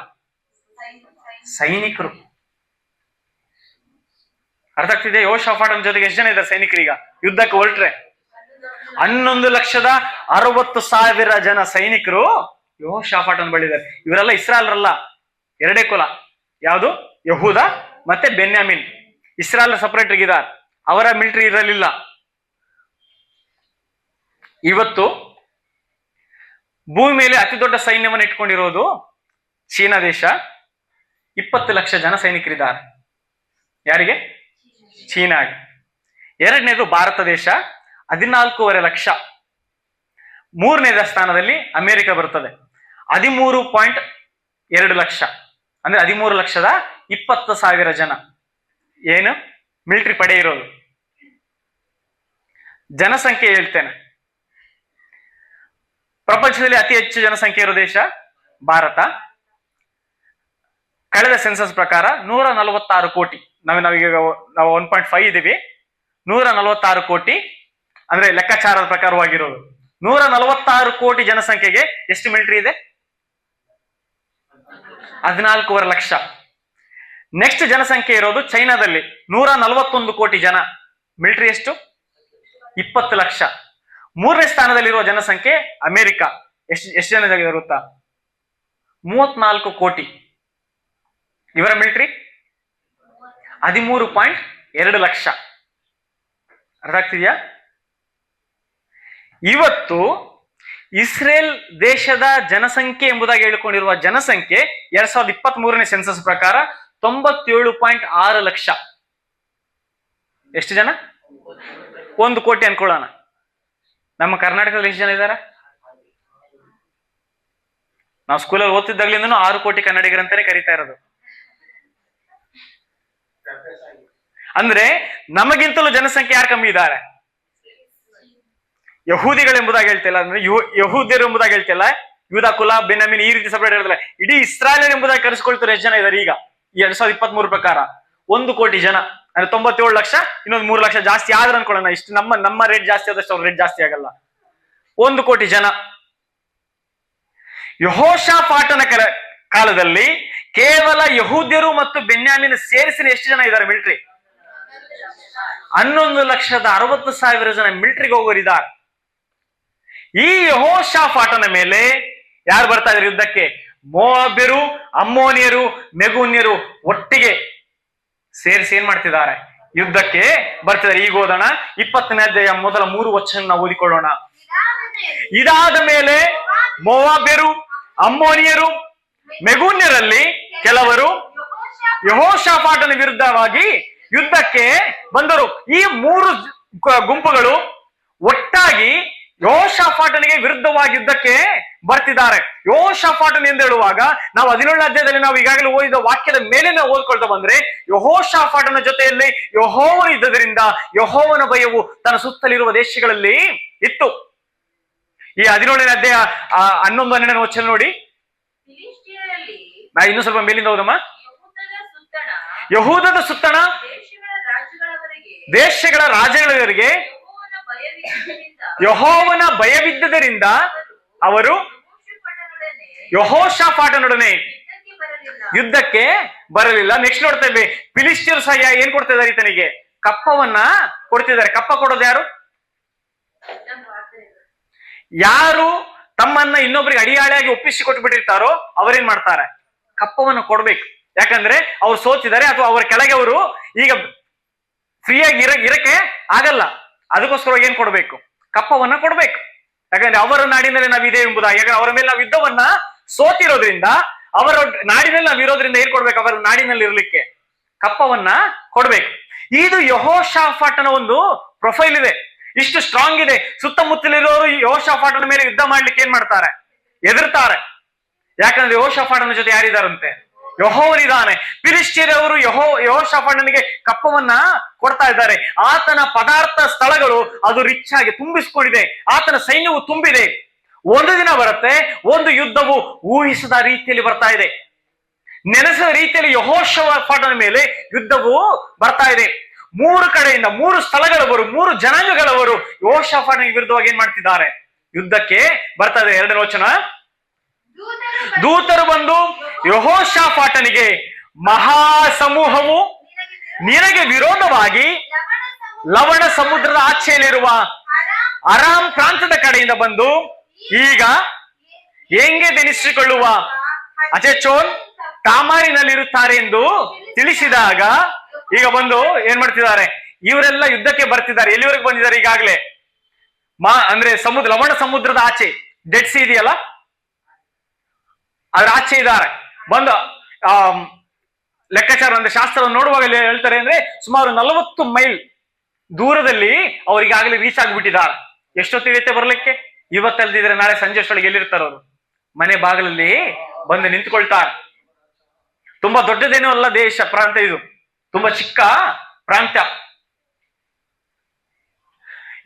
ಸೈನಿಕರು. ಅರ್ಥ ಆಗ್ತಿದೆ? ಯೆಹೋಷಾಫಾಟನ ಜೊತೆಗೆ ಎಷ್ಟು ಜನ ಇದ್ದಾರೆ ಸೈನಿಕರೀಗ ಯುದ್ಧಕ್ಕೆ ಹೊರಟ್ರೆ? 11,60,000 ಜನ ಸೈನಿಕರು ಯೆಹೋಷಾಫಾಟನ ಬಳಿದ್ದಾರೆ. ಇವರೆಲ್ಲ ಇಸ್ರಾಯೇಲರಲ್ಲ, 2 ಕುಲ. ಯಾವುದು? ಯಹೂದ ಮತ್ತೆ ಬೆನ್ಯಾಮಿನ್. ಇಸ್ರಾಯೇಲ್ ಸಪರೇಟ್ ಇದ್ದಾರೆ. ಅವರ ಮಿಲಿಟರಿ ಇರಲಿಲ್ಲ. ಇವತ್ತು ಭೂಮಿ ಮೇಲೆ ಅತಿ ದೊಡ್ಡ ಸೈನ್ಯವನ್ನು ಇಟ್ಕೊಂಡಿರೋದು ಚೀನಾ ದೇಶ. 20 ಲಕ್ಷ ಜನ ಸೈನಿಕರಿದ್ದಾರೆ. ಯಾರಿಗೆ? ಚೀನಾಗೆ. ಎರಡನೇದು ಭಾರತ ದೇಶ, 14.5 ಲಕ್ಷ. ಮೂರನೇದ ಸ್ಥಾನದಲ್ಲಿ ಅಮೆರಿಕ ಬರ್ತದೆ, 13.2 ಲಕ್ಷ. ಅಂದ್ರೆ 13,20,000 ಜನ ಏನು ಮಿಲಿಟರಿ ಪಡೆ ಇರೋದು. ಜನಸಂಖ್ಯೆ ಹೇಳ್ತೇನೆ, ಪ್ರಪಂಚದಲ್ಲಿ ಅತಿ ಹೆಚ್ಚು ಜನಸಂಖ್ಯೆ ಇರೋ ದೇಶ ಭಾರತ. ಕಳೆದ ಸೆನ್ಸಸ್ ಪ್ರಕಾರ 146 ಕೋಟಿ. ನಾವು 1.5 ಇದೀವಿ. 146 ಕೋಟಿ ಅಂದ್ರೆ ಲೆಕ್ಕಾಚಾರದ ಪ್ರಕಾರವಾಗಿರೋದು. 146 ಕೋಟಿ ಜನಸಂಖ್ಯೆಗೆ ಎಷ್ಟು ಮಿಲಿಟರಿ ಇದೆ? 14.5 ಲಕ್ಷ. ನೆಕ್ಸ್ಟ್ ಜನಸಂಖ್ಯೆ ಇರೋದು ಚೈನಾದಲ್ಲಿ 141 ಕೋಟಿ ಜನ, ಮಿಲಿಟರಿ ಎಷ್ಟು? 20 ಲಕ್ಷ. ಮೂರನೇ ಸ್ಥಾನದಲ್ಲಿರುವ ಜನಸಂಖ್ಯೆ ಅಮೆರಿಕ, ಎಷ್ಟು ಜನ ಇರುತ್ತಾ? 34 ಕೋಟಿ. ಇವರ ಮಿಲಿಟರಿ 13.2 ಲಕ್ಷ. ಅರ್ಥ ಆಗ್ತಿದ್ಯಾ? ಇವತ್ತು ಇಸ್ರೇಲ್ ದೇಶದ ಜನಸಂಖ್ಯೆ ಎಂಬುದಾಗಿ ಹೇಳಿಕೊಂಡಿರುವ ಜನಸಂಖ್ಯೆ 2023ನೇ ಸೆನ್ಸಸ್ ಪ್ರಕಾರ 97.6 ಲಕ್ಷ. ಎಷ್ಟು ಜನ? 1 ಕೋಟಿ ಅನ್ಕೊಳ್ಳೋಣ. ನಮ್ಮ ಕರ್ನಾಟಕದಲ್ಲಿ ಎಷ್ಟು ಜನ ಇದ್ದಾರೆ? ನಾವು ಸ್ಕೂಲಲ್ಲಿ ಓದ್ತಿದ್ದಾಗ್ಲಿಂದನೂ 6 ಕೋಟಿ ಕನ್ನಡಿಗರಂತಾನೆ ಕರೀತಾ ಇರೋದು. ಅಂದ್ರೆ ನಮಗಿಂತಲೂ ಜನಸಂಖ್ಯೆ ಯಾರು ಕಮ್ಮಿ ಇದ್ದಾರೆ? ಯಹೂದಿಗಳೆಂಬುದಾಗಿ ಹೇಳ್ತಿಲ್ಲ, ಅಂದ್ರೆ ಯಹೂದ್ಯರು ಎಂಬುದಾಗಿ ಹೇಳ್ತಿಲ್ಲ. ಯೂದ ಕುಲ, ಬೆನ್ಯಾಮಿನ್ ಈ ರೀತಿ ಸಪರೇಟ್ ಹೇಳ್ತಿಲ್ಲ. ಇಡೀ ಇಸ್ರಾಯೇಲ್ ಎಂಬುದಾಗಿ ಕರೆಸ್ಕೊಳ್ತಾರೆ. ಎಷ್ಟು ಜನ ಇದ್ದಾರೆ ಈಗ? ಈ 2023 ಪ್ರಕಾರ 1 ಕೋಟಿ ಜನ. ಅಂದ್ರೆ 97 ಲಕ್ಷ, ಇನ್ನೊಂದು 3 ಲಕ್ಷ ಜಾಸ್ತಿ ಆದ್ರೆ ಅನ್ಕೊಳ್ಳೋಣ. ಇಷ್ಟು ನಮ್ಮ ರೇಟ್ ಜಾಸ್ತಿ ಆದಷ್ಟು ಅವ್ರ ರೇಟ್ ಜಾಸ್ತಿ ಆಗಲ್ಲ. 1 ಕೋಟಿ ಜನ. ಯೆಹೋಷಾಫಾಟನ ಕಾಲದಲ್ಲಿ ಕೇವಲ ಯಹೂದ್ಯರು ಮತ್ತು ಬೆನ್ಯಾಮಿನ್ ಸೇರಿಸಿ ಎಷ್ಟು ಜನ ಇದ್ದಾರೆ ಮಿಲಿಟರಿ? 11,60,000 ಜನ ಮಿಲಿಟರಿಗೆ ಹೋಗೋರಿದ್ದಾರೆ. ಈ ಯೆಹೋಷಾಫಾಟನ ಮೇಲೆ ಯಾರು ಬರ್ತಾ ಇದ್ದಾರೆ ಯುದ್ಧಕ್ಕೆ? ಮೋವಾಬ್ಯರು, ಅಮ್ಮೋನಿಯರು, ಮೆಗೂನ್ಯರು ಒಟ್ಟಿಗೆ ಸೇರಿಸಿ ಏನ್ ಮಾಡ್ತಿದ್ದಾರೆ? ಯುದ್ಧಕ್ಕೆ ಬರ್ತಿದ್ದಾರೆ. ಈಗ ಓದೋಣ 20ನೇ ಅಧ್ಯಾಯ ಮೊದಲ 3 ವಚನ ನಾವು ಓದಿಕೊಳ್ಳೋಣ. ಇದಾದ ಮೇಲೆ ಮೋವಾಬ್ಯರು, ಅಮ್ಮೋನಿಯರು, ಮೆಗೂನ್ಯರಲ್ಲಿ ಕೆಲವರು ಯೆಹೋಷಾಫಾಟನ ವಿರುದ್ಧವಾಗಿ ಯುದ್ಧಕ್ಕೆ ಬಂದರು. ಈ 3 ಗುಂಪುಗಳು ಒಟ್ಟಾಗಿ ಯೆಹೋಷಾಫಾಟನಿಗೆ ವಿರುದ್ಧವಾಗಿ ಯುದ್ಧಕ್ಕೆ ಬರ್ತಿದ್ದಾರೆ. ಯೆಹೋಷಾಫಾಟನ್ ಎಂದು ಹೇಳುವಾಗ ನಾವು 17ನೇ ಅಧ್ಯಾಯದಲ್ಲಿ ನಾವು ಈಗಾಗಲೇ ಓದಿದ ವಾಕ್ಯದ ಮೇಲೆ ನಾವು ಓದ್ಕೊಳ್ತಾ ಬಂದ್ರೆ, ಯೆಹೋಷಾಫಾಟನ ಜೊತೆಯಲ್ಲಿ ಯೆಹೋವನು ಇದ್ದದರಿಂದ ಯೆಹೋವನ ಭಯವು ತನ್ನ ಸುತ್ತಲಿರುವ ದೇಶಗಳಲ್ಲಿ ಇತ್ತು. ಈ 17ನೇ ಅಧ್ಯಾಯ 11-12 ವಚನ ನೋಡಿ. ನಾ ಇನ್ನೂ ಸ್ವಲ್ಪ ಮೇಲಿಂದ ಹೋದಮ್ಮ. ಯಹೂದದ ಸುತ್ತಣ ದೇಶಗಳ ರಾಜ್ಯಗಳವರೆಗೆ ಯೆಹೋವನ ಭಯವಿದ್ದದರಿಂದ ಅವರು ಯೆಹೋಷಾಫಾಟನೊಡನೆ ಯುದ್ಧಕ್ಕೆ ಬರಲಿಲ್ಲ. ನೆಕ್ಸ್ಟ್ ನೋಡ್ತೇವೆ, ಫಿಲಿಸ್ಟಿಯರು ಸಹ ಏನ್ ಕೊಡ್ತಾ ಇದ್ದಾರೆ ಈತನಿಗೆ? ಕಪ್ಪವನ್ನ ಕೊಡ್ತಿದ್ದಾರೆ. ಕಪ್ಪ ಕೊಡೋದು ಯಾರು? ಯಾರು ತಮ್ಮನ್ನ ಇನ್ನೊಬ್ಬರಿಗೆ ಅಡಿಯಾಳಿಯಾಗಿ ಒಪ್ಪಿಸಿ ಕೊಟ್ಟು ಬಿಟ್ಟಿರ್ತಾರೋ ಅವರೇನ್ ಮಾಡ್ತಾರೆ? ಕಪ್ಪವನ್ನು ಕೊಡ್ಬೇಕು. ಯಾಕಂದ್ರೆ ಅವ್ರು ಸೋತಿದ್ದಾರೆ ಅಥವಾ ಅವರ ಕೆಳಗೆ ಅವರು ಈಗ ಫ್ರೀಯಾಗಿ ಇರಕ್ಕೆ ಆಗಲ್ಲ. ಅದಕ್ಕೋಸ್ಕರ ಏನ್ ಕೊಡ್ಬೇಕು? ಕಪ್ಪವನ್ನ ಕೊಡ್ಬೇಕು. ಯಾಕಂದ್ರೆ ಅವರ ನಾಡಿನಲ್ಲಿ ನಾವು ಇದೆ ಎಂಬುದಾಗಿ, ಯಾಕಂದ್ರೆ ಅವರ ಮೇಲೆ ನಾವು ಯುದ್ಧವನ್ನ ಸೋತಿರೋದ್ರಿಂದ, ಅವರ ನಾಡಿನಲ್ಲಿ ನಾವು ಇರೋದ್ರಿಂದ ಏನ್ ಕೊಡ್ಬೇಕು? ಅವರ ನಾಡಿನಲ್ಲಿ ಇರ್ಲಿಕ್ಕೆ ಕಪ್ಪವನ್ನ ಕೊಡ್ಬೇಕು. ಇದು ಯೆಹೋಷಾಫಾಟನ ಒಂದು ಪ್ರೊಫೈಲ್ ಇದೆ, ಇಷ್ಟು ಸ್ಟ್ರಾಂಗ್ ಇದೆ. ಸುತ್ತಮುತ್ತಲಿರೋರು ಯೆಹೋಷಾಫಾಟನ ಮೇಲೆ ಯುದ್ಧ ಮಾಡ್ಲಿಕ್ಕೆ ಏನ್ ಮಾಡ್ತಾರೆ? ಎದುರ್ತಾರೆ. ಯಾಕಂದ್ರೆ ಯೆಹೋಷಾಫಾಟನ ಜೊತೆ ಯಾರಿದಾರಂತೆ? ಯೆಹೋವನಿದ್ದಾನೆ. ಫಿಲಿಸ್ಟಿಯರವರು ಯೆಹೋಷಾಫಾಟನಿಗೆ ಕಪ್ಪವನ್ನ ಕೊಡ್ತಾ ಇದ್ದಾರೆ. ಆತನ ಪದಾರ್ಥ ಸ್ಥಳಗಳು ಅದು ರಿಚ್ ಆಗಿ ತುಂಬಿಸ್ಕೊಂಡಿದೆ. ಆತನ ಸೈನ್ಯವು ತುಂಬಿದೆ. ಒಂದು ದಿನ ಬರುತ್ತೆ, ಒಂದು ಯುದ್ಧವು ಊಹಿಸದ ರೀತಿಯಲ್ಲಿ ಬರ್ತಾ ಇದೆ. ನೆನೆಸದ ರೀತಿಯಲ್ಲಿ ಯೆಹೋಷಾಫಾಟನ ಮೇಲೆ ಯುದ್ಧವು ಬರ್ತಾ ಇದೆ. 3 ಕಡೆಯಿಂದ 3 ಸ್ಥಳಗಳವರು, 3 ಜನಾಂಗಗಳವರು ಯೆಹೋಷಾಫಾಟನಿಗೆ ವಿರುದ್ಧವಾಗಿ ಏನ್ ಮಾಡ್ತಿದ್ದಾರೆ? ಯುದ್ಧಕ್ಕೆ ಬರ್ತಾ ಇದೆ. 2ನೇ ವಚನ. ದೂತರು ಬಂದು ಯೆಹೋಷಾಫಾಟನಿಗೆ, ಮಹಾ ಸಮೂಹವು ನಿನಗೆ ವಿರೋಧವಾಗಿ ಲವಣ ಸಮುದ್ರದ ಆಚೆಯಲ್ಲಿರುವ ಅರಾಮ್ ಪ್ರಾಂತದ ಕಡೆಯಿಂದ ಬಂದು ಈಗ ಹೆಂಗೆ ನೆನೆಸಿಕೊಳ್ಳುವ ಅಜೆಚೋನ್ ತಾಮಾರಿನಲ್ಲಿರುತ್ತಾರೆ ಎಂದು ತಿಳಿಸಿದಾಗ, ಈಗ ಬಂದು ಏನ್ ಮಾಡ್ತಿದ್ದಾರೆ? ಇವರೆಲ್ಲ ಯುದ್ಧಕ್ಕೆ ಬರ್ತಿದ್ದಾರೆ. ಎಲ್ಲಿವರೆಗೆ ಬಂದಿದ್ದಾರೆ? ಈಗಾಗಲೇ ಅಂದ್ರೆ ಲವಣ ಸಮುದ್ರದ ಆಚೆ ಡೆಡ್ ಸಿ ಇದೆಯಲ್ಲ, ಅದ್ರ ಆಚೆ ಇದ್ದಾರೆ. ಬಂದು ಲೆಕ್ಕಾಚಾರ ಅಂದ್ರೆ ಶಾಸ್ತ್ರವನ್ನು ನೋಡುವಾಗ ಹೇಳ್ತಾರೆ ಅಂದ್ರೆ ಸುಮಾರು 40 ಮೈಲ್ ದೂರದಲ್ಲಿ ಅವರಿಗಾಗಲೇ ರೀಚ್ ಆಗಿಬಿಟ್ಟಿದ್ದಾರೆ. ಎಷ್ಟೊತ್ತಿರುತ್ತೆ ಬರ್ಲಿಕ್ಕೆ? ಇವತ್ತಲ್ದಿದ್ರೆ ನಾಳೆ ಸಂಜೆ ಅಷ್ಟೊಳಗೆ ಎಲ್ಲಿರ್ತಾರೆ ಅವರು? ಮನೆ ಬಾಗಿಲಲ್ಲಿ ಬಂದು ನಿಂತ್ಕೊಳ್ತಾರೆ. ತುಂಬಾ ದೊಡ್ಡದೇನೂ ಅಲ್ಲ ಪ್ರಾಂತ, ಇದು ತುಂಬಾ ಚಿಕ್ಕ ಪ್ರಾಂತ್ಯ.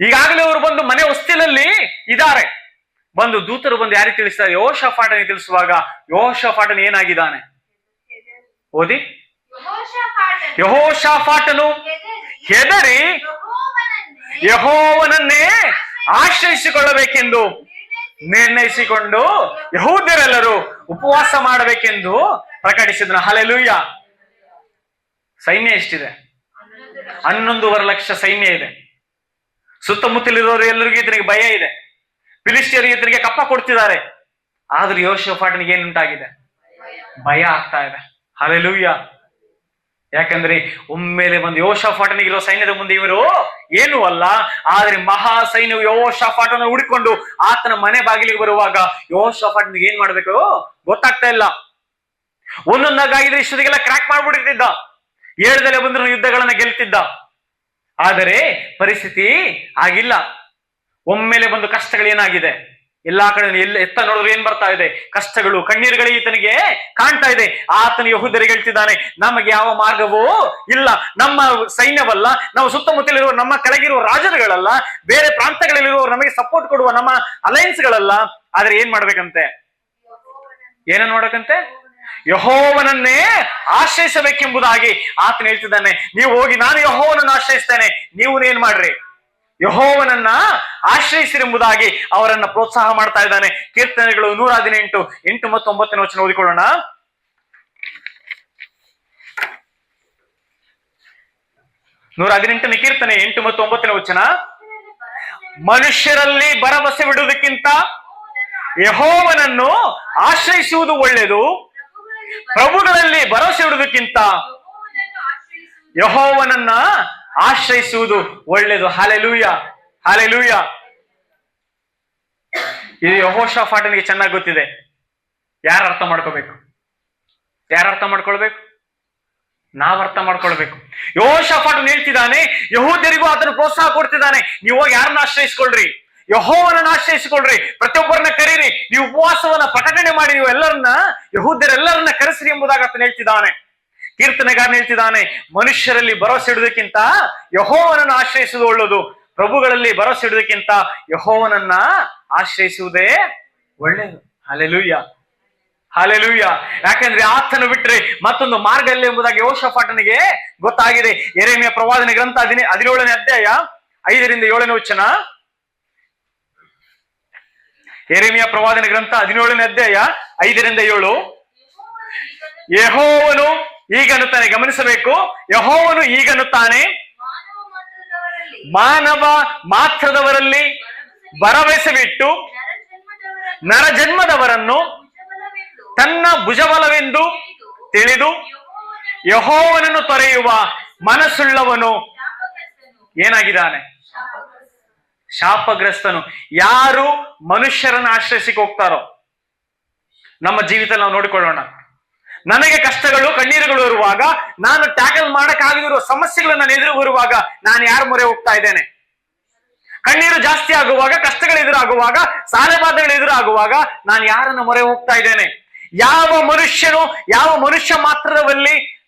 ಈಗಾಗಲೇ ಅವರು ಬಂದು ಮನೆ ಹೊಸ್ತಿಲಲ್ಲಿ ಇದ್ದಾರೆ. ಬಂದು ದೂತರು ಬಂದು ಯಾರಿಗೆ ತಿಳಿಸ್ತಾರೆ? ಯೆಹೋಷಾಫಾಟನಿಗೆ ತಿಳಿಸುವಾಗ ಯೆಹೋಷಾಫಾಟನು ಏನಾಗಿದ್ದಾನೆ ಓದಿ. ಯೆಹೋಷಾಫಾಟನು ಹೆದರಿ ಯೆಹೋವನನ್ನೇ ಆಶ್ರಯಿಸಿಕೊಳ್ಳಬೇಕೆಂದು ನಿರ್ಣಯಿಸಿಕೊಂಡು ಯೆಹೂದ್ಯರೆಲ್ಲರೂ ಉಪವಾಸ ಮಾಡಬೇಕೆಂದು ಪ್ರಕಟಿಸಿದನು. ಹಲ್ಲೆಲೂಯಾ. ಸೈನ್ಯ ಎಷ್ಟಿದೆ? 11.5 ಲಕ್ಷ ಸೈನ್ಯ ಇದೆ. ಸುತ್ತಮುತ್ತಲಿರೋರು ಎಲ್ಲರಿಗೂ ಇದನಿಗೆ ಭಯ ಇದೆ. ಫಿಲಿಸ್ಟಿಯರು ಇದನಿಗೆ ಕಪ್ಪ ಕೊಡ್ತಿದ್ದಾರೆ. ಆದ್ರೂ ಯೆಹೋಷಾಫಾಟನಿಗೆ ಏನುಂಟಾಗಿದೆ? ಭಯ ಆಗ್ತಾ ಇದೆ. ಹಲ್ಲೆಲೂಯಾ. ಯಾಕಂದ್ರೆ ಒಮ್ಮೆಲೆ ಬಂದು ಯೆಹೋಷಾಫಾಟನಿಗಿರೋ ಸೈನ್ಯದ ಮುಂದೆ ಇವರು ಏನೂ ಅಲ್ಲ. ಆದ್ರೆ ಮಹಾ ಸೈನ್ಯವು ಯೆಹೋಷಾಫಾಟನ ಹುಡುಕೊಂಡು ಆತನ ಮನೆ ಬಾಗಿಲಿಗೆ ಬರುವಾಗ ಯೆಹೋಷಾಫಾಟನಿಗೆ ಏನ್ ಮಾಡ್ಬೇಕು ಗೊತ್ತಾಗ್ತಾ ಇಲ್ಲ. ಒಂದೊಂದಾಗಿದ್ರೆ ಇಷ್ಟೊತ್ತಿಗೆಲ್ಲ ಕ್ರ್ಯಾಕ್ ಮಾಡ್ಬಿಟ್ಟಿದ್ದ, ಏಳ್ದಲೆ ಬಂದ್ರು ಯುದ್ಧಗಳನ್ನ ಗೆಲ್ತಿದ್ದ. ಆದರೆ ಪರಿಸ್ಥಿತಿ ಆಗಿಲ್ಲ. ಒಮ್ಮೆಲೆ ಬಂದು ಕಷ್ಟಗಳೇನಾಗಿದೆ? ಎಲ್ಲಾ ಕಡೆ ಎತ್ತ ನೋಡಿದ್ರೆ ಏನ್ ಬರ್ತಾ ಇದೆ? ಕಷ್ಟಗಳು, ಕಣ್ಣೀರುಗಳೇ ಈತನಿಗೆ ಕಾಣ್ತಾ ಇದೆ. ಆತನು ಯೆಹೂದ್ಯರಿಗೆ ಹೇಳ್ತಿದ್ದಾನೆ, ನಮಗೆ ಯಾವ ಮಾರ್ಗವೂ ಇಲ್ಲ. ನಮ್ಮ ಸೈನ್ಯವಲ್ಲ, ನಾವು ಸುತ್ತಮುತ್ತಲಿರುವ ನಮ್ಮ ಕೆಳಗಿರುವ ರಾಜರುಗಳಲ್ಲ, ಬೇರೆ ಪ್ರಾಂತಗಳಲ್ಲಿರುವ ನಮಗೆ ಸಪೋರ್ಟ್ ಕೊಡುವ ನಮ್ಮ ಅಲಯನ್ಸ್ಗಳಲ್ಲ. ಆದ್ರೆ ಏನ್ ಮಾಡ್ಬೇಕಂತೆ? ಏನನ್ನ ನೋಡಕಂತೆ? ಯೆಹೋವನನ್ನೇ ಆಶ್ರಯಿಸಬೇಕೆಂಬುದಾಗಿ ಆತನ ಹೇಳ್ತಿದ್ದಾನೆ. ನೀವು ಹೋಗಿ ನಾನು ಯೆಹೋವನನ್ನು ಆಶ್ರಯಿಸ್ತೇನೆ, ನೀವು ಏನ್ ಮಾಡ್ರಿ? ಯೆಹೋವನನ್ನ ಆಶ್ರಯಿಸಿರೆಂಬುದಾಗಿ ಅವರನ್ನ ಪ್ರೋತ್ಸಾಹ ಮಾಡ್ತಾ ಇದ್ದಾನೆ. ಕೀರ್ತನೆಗಳು 118 8 ಮತ್ತು 9 ವಚನ ಓದಿಕೊಳ್ಳೋಣ. 118ನೇ ಕೀರ್ತನೆ 8 ಮತ್ತು 9 ವಚನ. ಮನುಷ್ಯರಲ್ಲಿ ಭರವಸೆ ಬಿಡುವುದಕ್ಕಿಂತ ಯೆಹೋವನನ್ನು ಆಶ್ರಯಿಸುವುದು ಒಳ್ಳೆಯದು, ಪ್ರಭುಗಳಲ್ಲಿ ಭರವಸೆ ಬಿಡುವುದಕ್ಕಿಂತ ಯೆಹೋವನನ್ನ ಆಶ್ರಯಿಸುವುದು ಒಳ್ಳೆಯದು. Hallelujah, hallelujah. ಇದು ಯೆಹೋಷಾಫಾಟನಿಗೆ ಚೆನ್ನಾಗಿ ಗೊತ್ತಿದೆ. ಯಾರು ಅರ್ಥ ಮಾಡ್ಕೋಬೇಕು? ಯಾರು ಅರ್ಥ ಮಾಡ್ಕೊಳ್ಬೇಕು? ನಾವ್ ಅರ್ಥ ಮಾಡ್ಕೊಳ್ಬೇಕು. ಯೆಹೋಷಾಫಾಟನು ಹೇಳ್ತಿದ್ದಾನೆ, ಯೆಹೂದ್ಯರಿಗೂ ಆತನು ಪ್ರೋತ್ಸಾಹ ಕೊಡ್ತಿದ್ದಾನೆ, ನೀವು ಹೋಗಿ ಯಾರನ್ನ ಆಶ್ರಯಿಸ್ಕೊಳ್ರಿ? ಯೆಹೋವನನ್ನ ಆಶ್ರಯಿಸಿಕೊಳ್ಳ್ರಿ, ಪ್ರತಿಯೊಬ್ಬರನ್ನ ಕರೀರಿ, ನೀವು ಉಪವಾಸವನ್ನ ಪ್ರಕಟಣೆ ಮಾಡಿ, ನೀವು ಎಲ್ಲರನ್ನ ಯೆಹೂದ್ಯರೆಲ್ಲರನ್ನ ಕರೆಸಿರಿ ಎಂಬುದಾಗಿ ಆತನು ಹೇಳ್ತಿದ್ದಾನೆ. ಕೀರ್ತನೆಗಾರನು ಹೇಳ್ತಿದ್ದಾನೆ, ಮನುಷ್ಯರಲ್ಲಿ ಭರವಸೆ ಇಡುವುದಕ್ಕಿಂತ ಯೆಹೋವನನ್ನು ಆಶ್ರಯಿಸುವುದು ಒಳ್ಳೆಯದು, ಪ್ರಭುಗಳಲ್ಲಿ ಭರವಸೆ ಇಡುವುದಕ್ಕಿಂತ ಯೆಹೋವನನ್ನ ಆಶ್ರಯಿಸುವುದೇ ಒಳ್ಳೆಯದು. Hallelujah, hallelujah. ಯಾಕಂದ್ರೆ ಆತನು ಬಿಟ್ರೆ ಮತ್ತೊಂದು ಮಾರ್ಗ ಇಲ್ಲ ಎಂಬುದಾಗಿ ಯೆಹೋಷಾಫಾಟನಿಗೆ ಗೊತ್ತಾಗಿದೆ. ಯೆರೆಮೀಯ ಪ್ರವಾದನೆ ಗ್ರಂಥ 17ನೇ ಅಧ್ಯಾಯ 5ರಿಂದ 7ನೇ ವಚನ. ಯೆರೆಮೀಯ ಪ್ರವಾದನೆ ಗ್ರಂಥ 17ನೇ ಅಧ್ಯಾಯ 5ರಿಂದ 7. ಯೆಹೋವನು ಈಗನ್ನುತ್ತಾನೆ, ಗಮನಿಸಬೇಕು, ಯೆಹೋವನು ಈಗನ್ನುತ್ತಾನೆ, ಮಾನವ ಮಾತ್ರದವರಲ್ಲಿ ಭರವಸೆ ಬಿಟ್ಟು ನರಜನ್ಮದವರನ್ನು ತನ್ನ ಭುಜಬಲವೆಂದು ತಿಳಿದು ಯೆಹೋವನನ್ನು ತೊರೆಯುವ ಮನಸ್ಸುಳ್ಳವನು ಏನಾಗಿದ್ದಾನೆ? ಶಾಪಗ್ರಸ್ತನು. ಯಾರು ಮನುಷ್ಯರನ್ನು ಆಶ್ರಯಿಸಿಕ್ ಹೋಗ್ತಾರೋ, ನಮ್ಮ ಜೀವಿತ ನಾವು ನೋಡಿಕೊಳ್ಳೋಣ. ನನಗೆ ಕಷ್ಟಗಳು ಕಣ್ಣೀರುಗಳು ಇರುವಾಗ, ನಾನು ಟ್ಯಾಕಲ್ ಮಾಡಕ್ಕಾಗದಿರುವ ಸಮಸ್ಯೆಗಳು ನನ್ನ ಎದುರು ಬರುವಾಗ ನಾನು ಯಾರ ಮೊರೆ ಹೋಗ್ತಾ ಇದ್ದೇನೆ? ಕಣ್ಣೀರು ಜಾಸ್ತಿ ಆಗುವಾಗ, ಕಷ್ಟಗಳು ಎದುರಾಗುವಾಗ, ಸಾಲಬಾಧೆಗಳು ಎದುರಾಗುವಾಗ ನಾನು ಯಾರನ್ನ ಮೊರೆ ಹೋಗ್ತಾ ಇದ್ದೇನೆ? ಯಾವ ಮನುಷ್ಯ ಮಾತ್ರದಲ್ಲಿ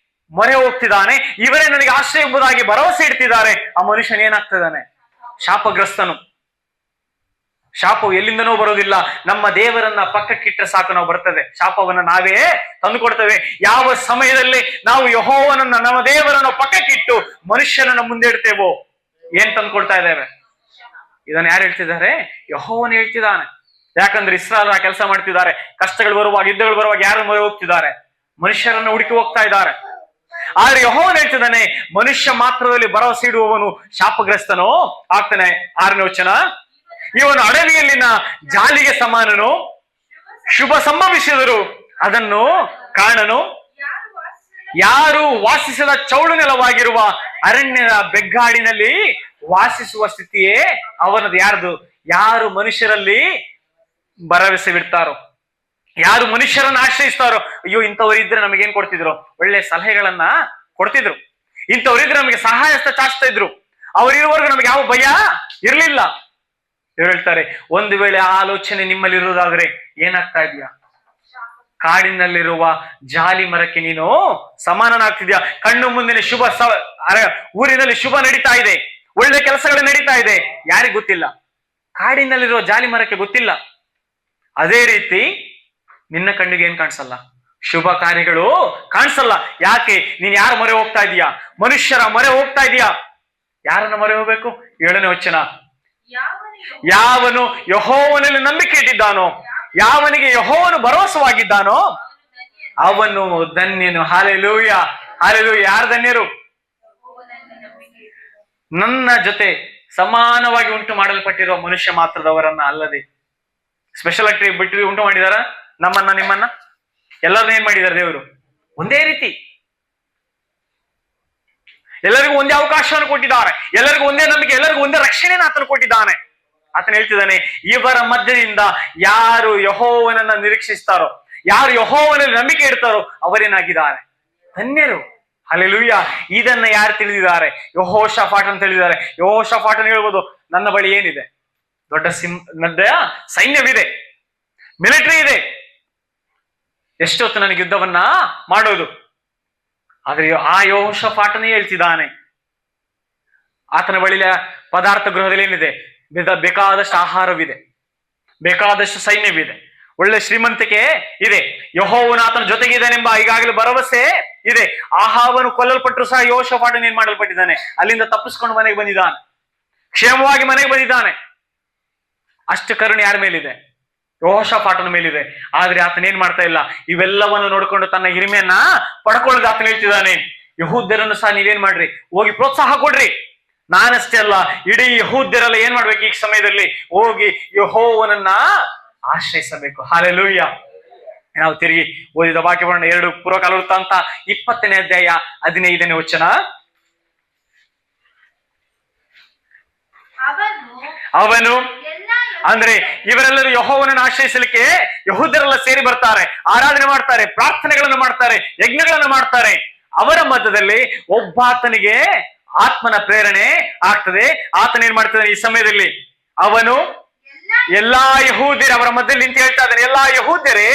ಮೊರೆ ಹೋಗ್ತಿದ್ದಾನೆ, ಇವರೇ ನನಗೆ ಆಶ್ರಯ ಎಂಬುದಾಗಿ ಭರವಸೆ ಇಡ್ತಿದ್ದಾರೆ, ಆ ಮನುಷ್ಯನ ಏನಾಗ್ತಿದ್ದಾನೆ? ಶಾಪಗ್ರಸ್ತನು. ಶಾಪವು ಎಲ್ಲಿಂದನೂ ಬರೋದಿಲ್ಲ, ನಮ್ಮ ದೇವರನ್ನ ಪಕ್ಕಕ್ಕಿಟ್ಟರೆ ಸಾಕು ನಾವು ಬರ್ತದೆ. ಶಾಪವನ್ನ ನಾವೇ ತಂದು ಕೊಡ್ತೇವೆ. ಯಾವ ಸಮಯದಲ್ಲಿ ನಾವು ಯೆಹೋವನನ್ನ, ನಮ್ಮ ದೇವರನ್ನು ಪಕ್ಕಕ್ಕಿಟ್ಟು ಮನುಷ್ಯನನ್ನ ಮುಂದೆ ಇಡ್ತೇವೋ ಏನ್ ತಂದು ಕೊಡ್ತಾ ಇದ್ದೇವೆ? ಇದನ್ನ ಯಾರು ಹೇಳ್ತಿದ್ದಾರೆ? ಯೆಹೋವನು ಹೇಳ್ತಿದ್ದಾನೆ. ಯಾಕಂದ್ರೆ ಇಸ್ರಾಯೇಲ್ ಕೆಲಸ ಮಾಡ್ತಿದ್ದಾರೆ. ಕಷ್ಟಗಳು ಬರುವಾಗ, ಯುದ್ಧಗಳು ಬರುವಾಗ ಯಾರು ಮೊರೆ ಹೋಗ್ತಿದ್ದಾರೆ? ಮನುಷ್ಯರನ್ನು ಹುಡುಕಿ ಹೋಗ್ತಾ ಇದ್ದಾರೆ. ಆದ್ರೆ ಯೆಹೋವನು ಹೇಳ್ತಿದ್ದಾನೆ, ಮನುಷ್ಯ ಮಾತ್ರದಲ್ಲಿ ಭರವಸೆ ಇಡುವವನು ಶಾಪಗ್ರಸ್ತನೋ ಆಗ್ತಾನೆ. 6ನೇ ವಚನ. ಇವನು ಅಡವಿಯಲ್ಲಿನ ಜಾಲಿಗೆ ಸಮಾನನು, ಶುಭ ಸಂಭವಿಸಿದರು ಅದನ್ನು ಕಾಣನು. ಯಾರು ವಾಸಿಸದ ಚೌಳು ನೆಲವಾಗಿರುವ ಅರಣ್ಯದ ಬೆಗ್ಗಾಡಿನಲ್ಲಿ ವಾಸಿಸುವ ಸ್ಥಿತಿಯೇ ಅವನದು. ಯಾರ್ದು? ಯಾರು ಮನುಷ್ಯರಲ್ಲಿ ಭರವಸೆ ಬಿಡ್ತಾರೋ, ಯಾರು ಮನುಷ್ಯರನ್ನ ಆಶ್ರಯಿಸ್ತಾರೋ, ಅಯ್ಯೋ ಇಂಥವ್ರು ಇದ್ರೆ ನಮಗೇನ್ ಕೊಡ್ತಿದ್ರು, ಒಳ್ಳೆ ಸಲಹೆಗಳನ್ನ ಕೊಡ್ತಿದ್ರು, ಇಂಥವ್ರಿದ್ರೆ ನಮಗೆ ಸಹಾಯ ಹಸ್ತ ಚಾಚ್ತಾ ಇದ್ರು, ಅವರಿರುವವರೆಗೂ ನಮಗೆ ಯಾವ ಭಯ ಇರ್ಲಿಲ್ಲ. ಇವ್ರು ಹೇಳ್ತಾರೆ, ಒಂದು ವೇಳೆ ಆ ಆಲೋಚನೆ ನಿಮ್ಮಲ್ಲಿ ಇರುವುದಾದ್ರೆ ಏನಾಗ್ತಾ ಇದೆಯಾ? ಕಾಡಿನಲ್ಲಿರುವ ಜಾಲಿ ಮರಕ್ಕೆ ನೀನು ಸಮಾನನಾಗ್ತಿದ್ಯಾ. ಕಣ್ಣು ಮುಂದಿನ ಊರಿನಲ್ಲಿ ಶುಭ ನಡೀತಾ ಇದೆ, ಒಳ್ಳೆ ಕೆಲಸಗಳು ನಡೀತಾ ಇದೆ, ಯಾರಿಗ್ ಗೊತ್ತಿಲ್ಲ? ಕಾಡಿನಲ್ಲಿರುವ ಜಾಲಿ ಮರಕ್ಕೆ ಗೊತ್ತಿಲ್ಲ. ಅದೇ ರೀತಿ ನಿನ್ನ ಕಣ್ಣಿಗೆ ಏನ್ ಕಾಣಿಸಲ್ಲ? ಶುಭ ಕಾರ್ಯಗಳು ಕಾಣಿಸಲ್ಲ. ಯಾಕೆ? ನೀನ್ ಯಾರ ಮೊರೆ ಹೋಗ್ತಾ ಇದೀಯಾ? ಮನುಷ್ಯರ ಮೊರೆ ಹೋಗ್ತಾ ಇದೀಯಾ? ಯಾರನ್ನ ಮೊರೆ ಹೋಗ್ಬೇಕು? 7ನೇ ವಚನ, ಯಾವನು ಯೆಹೋವನಲ್ಲಿ ನಂಬಿಕೆ ಇಟ್ಟಿದ್ದಾನೋ, ಯಾವನಿಗೆ ಯೆಹೋವನು ಭರವಸವಾಗಿದ್ದಾನೋ ಅವನು ಧನ್ಯನು. Hallelujah, hallelujah. ಯಾರು ಧನ್ಯರು? ನನ್ನ ಜೊತೆ ಸಮಾನವಾಗಿ ಉಂಟು ಮಾಡಲ್ಪಟ್ಟಿರುವ ಮನುಷ್ಯ ಮಾತ್ರದವರನ್ನ ಅಲ್ಲದೆ. ಸ್ಪೆಷಲ್ ಆಗಿ ಬಿಟ್ಟು ಉಂಟು ಮಾಡಿದಾರ ನಮ್ಮನ್ನ ನಿಮ್ಮನ್ನ? ಎಲ್ಲರನ್ನ ಏನ್ ಮಾಡಿದಾರೆ ದೇವರು? ಒಂದೇ ರೀತಿ, ಎಲ್ಲರಿಗೂ ಒಂದೇ ಅವಕಾಶವನ್ನು ಕೊಟ್ಟಿದ್ದಾರೆ, ಎಲ್ಲರಿಗೂ ಒಂದೇ ನಂಬಿಕೆ, ಎಲ್ಲರಿಗೂ ಒಂದೇ ರಕ್ಷಣೆಯನ್ನು ಆತನು ಕೊಟ್ಟಿದ್ದಾನೆ. ಆತನ ಹೇಳ್ತಿದ್ದಾನೆ, ಇವರ ಮಧ್ಯದಿಂದ ಯಾರು ಯೆಹೋವನನ್ನ ನಿರೀಕ್ಷಿಸ್ತಾರೋ, ಯಾರು ಯೆಹೋವನಲ್ಲಿ ನಂಬಿಕೆ ಇಡ್ತಾರೋ ಅವರೇನಾಗಿದ್ದಾರೆ? ಧನ್ಯರು. ಹಲ್ಲೆಲೂಯ. ಇದನ್ನ ಯಾರು ತಿಳಿದಿದ್ದಾರೆ? ಯೆಹೋಷಾಫಾಟ್ ಅಂತ ತಿಳಿದಿದ್ದಾರೆ. ಯೆಹೋಷಾಫಾಟ್ ಅಂತ ಹೇಳ್ಬೋದು, ನನ್ನ ಬಳಿ ಏನಿದೆ? ದೊಡ್ಡ ಸೈನ್ಯವಿದೆ, ಮಿಲಿಟರಿ ಇದೆ, ಎಷ್ಟೊತ್ತು ನನಗೆ ಯುದ್ಧವನ್ನ ಮಾಡೋದು? ಆದ್ರೆ ಆ ಯೆಹೋಷಾಫಾಟನೇ ಹೇಳ್ತಿದ್ದಾನೆ, ಆತನ ಬಳಿ ಪದಾರ್ಥ ಗೃಹದಲ್ಲಿ ಏನಿದೆ? ಬೇಕಾದಷ್ಟು ಆಹಾರವಿದೆ, ಬೇಕಾದಷ್ಟು ಸೈನ್ಯವಿದೆ, ಒಳ್ಳೆ ಶ್ರೀಮಂತಿಕೆ ಇದೆ, ಯೆಹೋವನು ಆತನ ಜೊತೆಗಿದ್ದಾನೆಂಬ ಈಗಾಗಲೇ ಭರವಸೆ ಇದೆ. ಆಹಾಬನು ಕೊಲ್ಲಲ್ಪಟ್ಟರು ಸಹ ಯೆಹೋಷಾಫಾಟನು ಏನ್ ಮಾಡಲ್ಪಟ್ಟಿದ್ದಾನೆ? ಅಲ್ಲಿಂದ ತಪ್ಪಿಸ್ಕೊಂಡು ಮನೆಗೆ ಬಂದಿದ್ದಾನೆ, ಕ್ಷೇಮವಾಗಿ ಮನೆಗೆ ಬಂದಿದ್ದಾನೆ. ಅಷ್ಟು ಕರುಣೆ ಯಾರ ಮೇಲಿದೆ? ಯೆಹೋಷಾಫಾಟನ ಮೇಲಿದೆ. ಆದ್ರೆ ಆತನ ಏನ್ ಮಾಡ್ತಾ ಇಲ್ಲ? ಇವೆಲ್ಲವನ್ನು ನೋಡ್ಕೊಂಡು ತನ್ನ ಹಿರಿಮೆಯನ್ನ ಪಡ್ಕೊಳ್ಳೋದು ಆತನ ಹೇಳ್ತಿದ್ದಾನೆ, ಯೆಹೂದ್ಯರನ್ನು ಸಹ ನೀವೇನ್ ಮಾಡ್ರಿ? ಹೋಗಿ ಪ್ರೋತ್ಸಾಹ ಕೊಡ್ರಿ. ನಾನಷ್ಟೇ ಅಲ್ಲ, ಇಡೀ ಯೆಹೂದ್ಯರೆಲ್ಲ ಏನ್ ಮಾಡ್ಬೇಕು? ಈ ಸಮಯದಲ್ಲಿ ಹೋಗಿ ಯೆಹೋವನನ್ನ ಆಶ್ರಯಿಸಬೇಕು. ಹಾಲೆಲೂಯ. ನಾವು ತಿರುಗಿ ಓದಿದ ವಾಕ್ಯವನ್ನ 2 ಪೂರ್ವಕಾಲವೃತ್ತಾಂತ 20ನೇ ಅಧ್ಯಾಯ 15ನೇ ವಚನ. ಅವನು ಅಂದ್ರೆ ಇವರೆಲ್ಲರೂ ಯೆಹೋವನನ್ನು ಆಶ್ರಯಿಸಲಿಕ್ಕೆ ಯೆಹೂದ್ಯರೆಲ್ಲ ಸೇರಿ ಬರ್ತಾರೆ, ಆರಾಧನೆ ಮಾಡ್ತಾರೆ, ಪ್ರಾರ್ಥನೆಗಳನ್ನು ಮಾಡ್ತಾರೆ, ಯಜ್ಞಗಳನ್ನು ಮಾಡ್ತಾರೆ. ಅವರ ಮಧ್ಯದಲ್ಲಿ ಒಬ್ಬಾತನಿಗೆ ಆತ್ಮನ ಪ್ರೇರಣೆ ಆಗ್ತದೆ. ಆತನ ಏನ್ ಮಾಡ್ತಾನೆ ಈ ಸಮಯದಲ್ಲಿ? ಅವನು ಎಲ್ಲಾ ಯೆಹೂದ್ಯರೇ ಅವರ ಮಧ್ಯದಲ್ಲಿ ನಿಂತು ಹೇಳ್ತಾ ಇದ್ದಾನೆ, ಎಲ್ಲಾ ಯೆಹೂದ್ಯರೇ,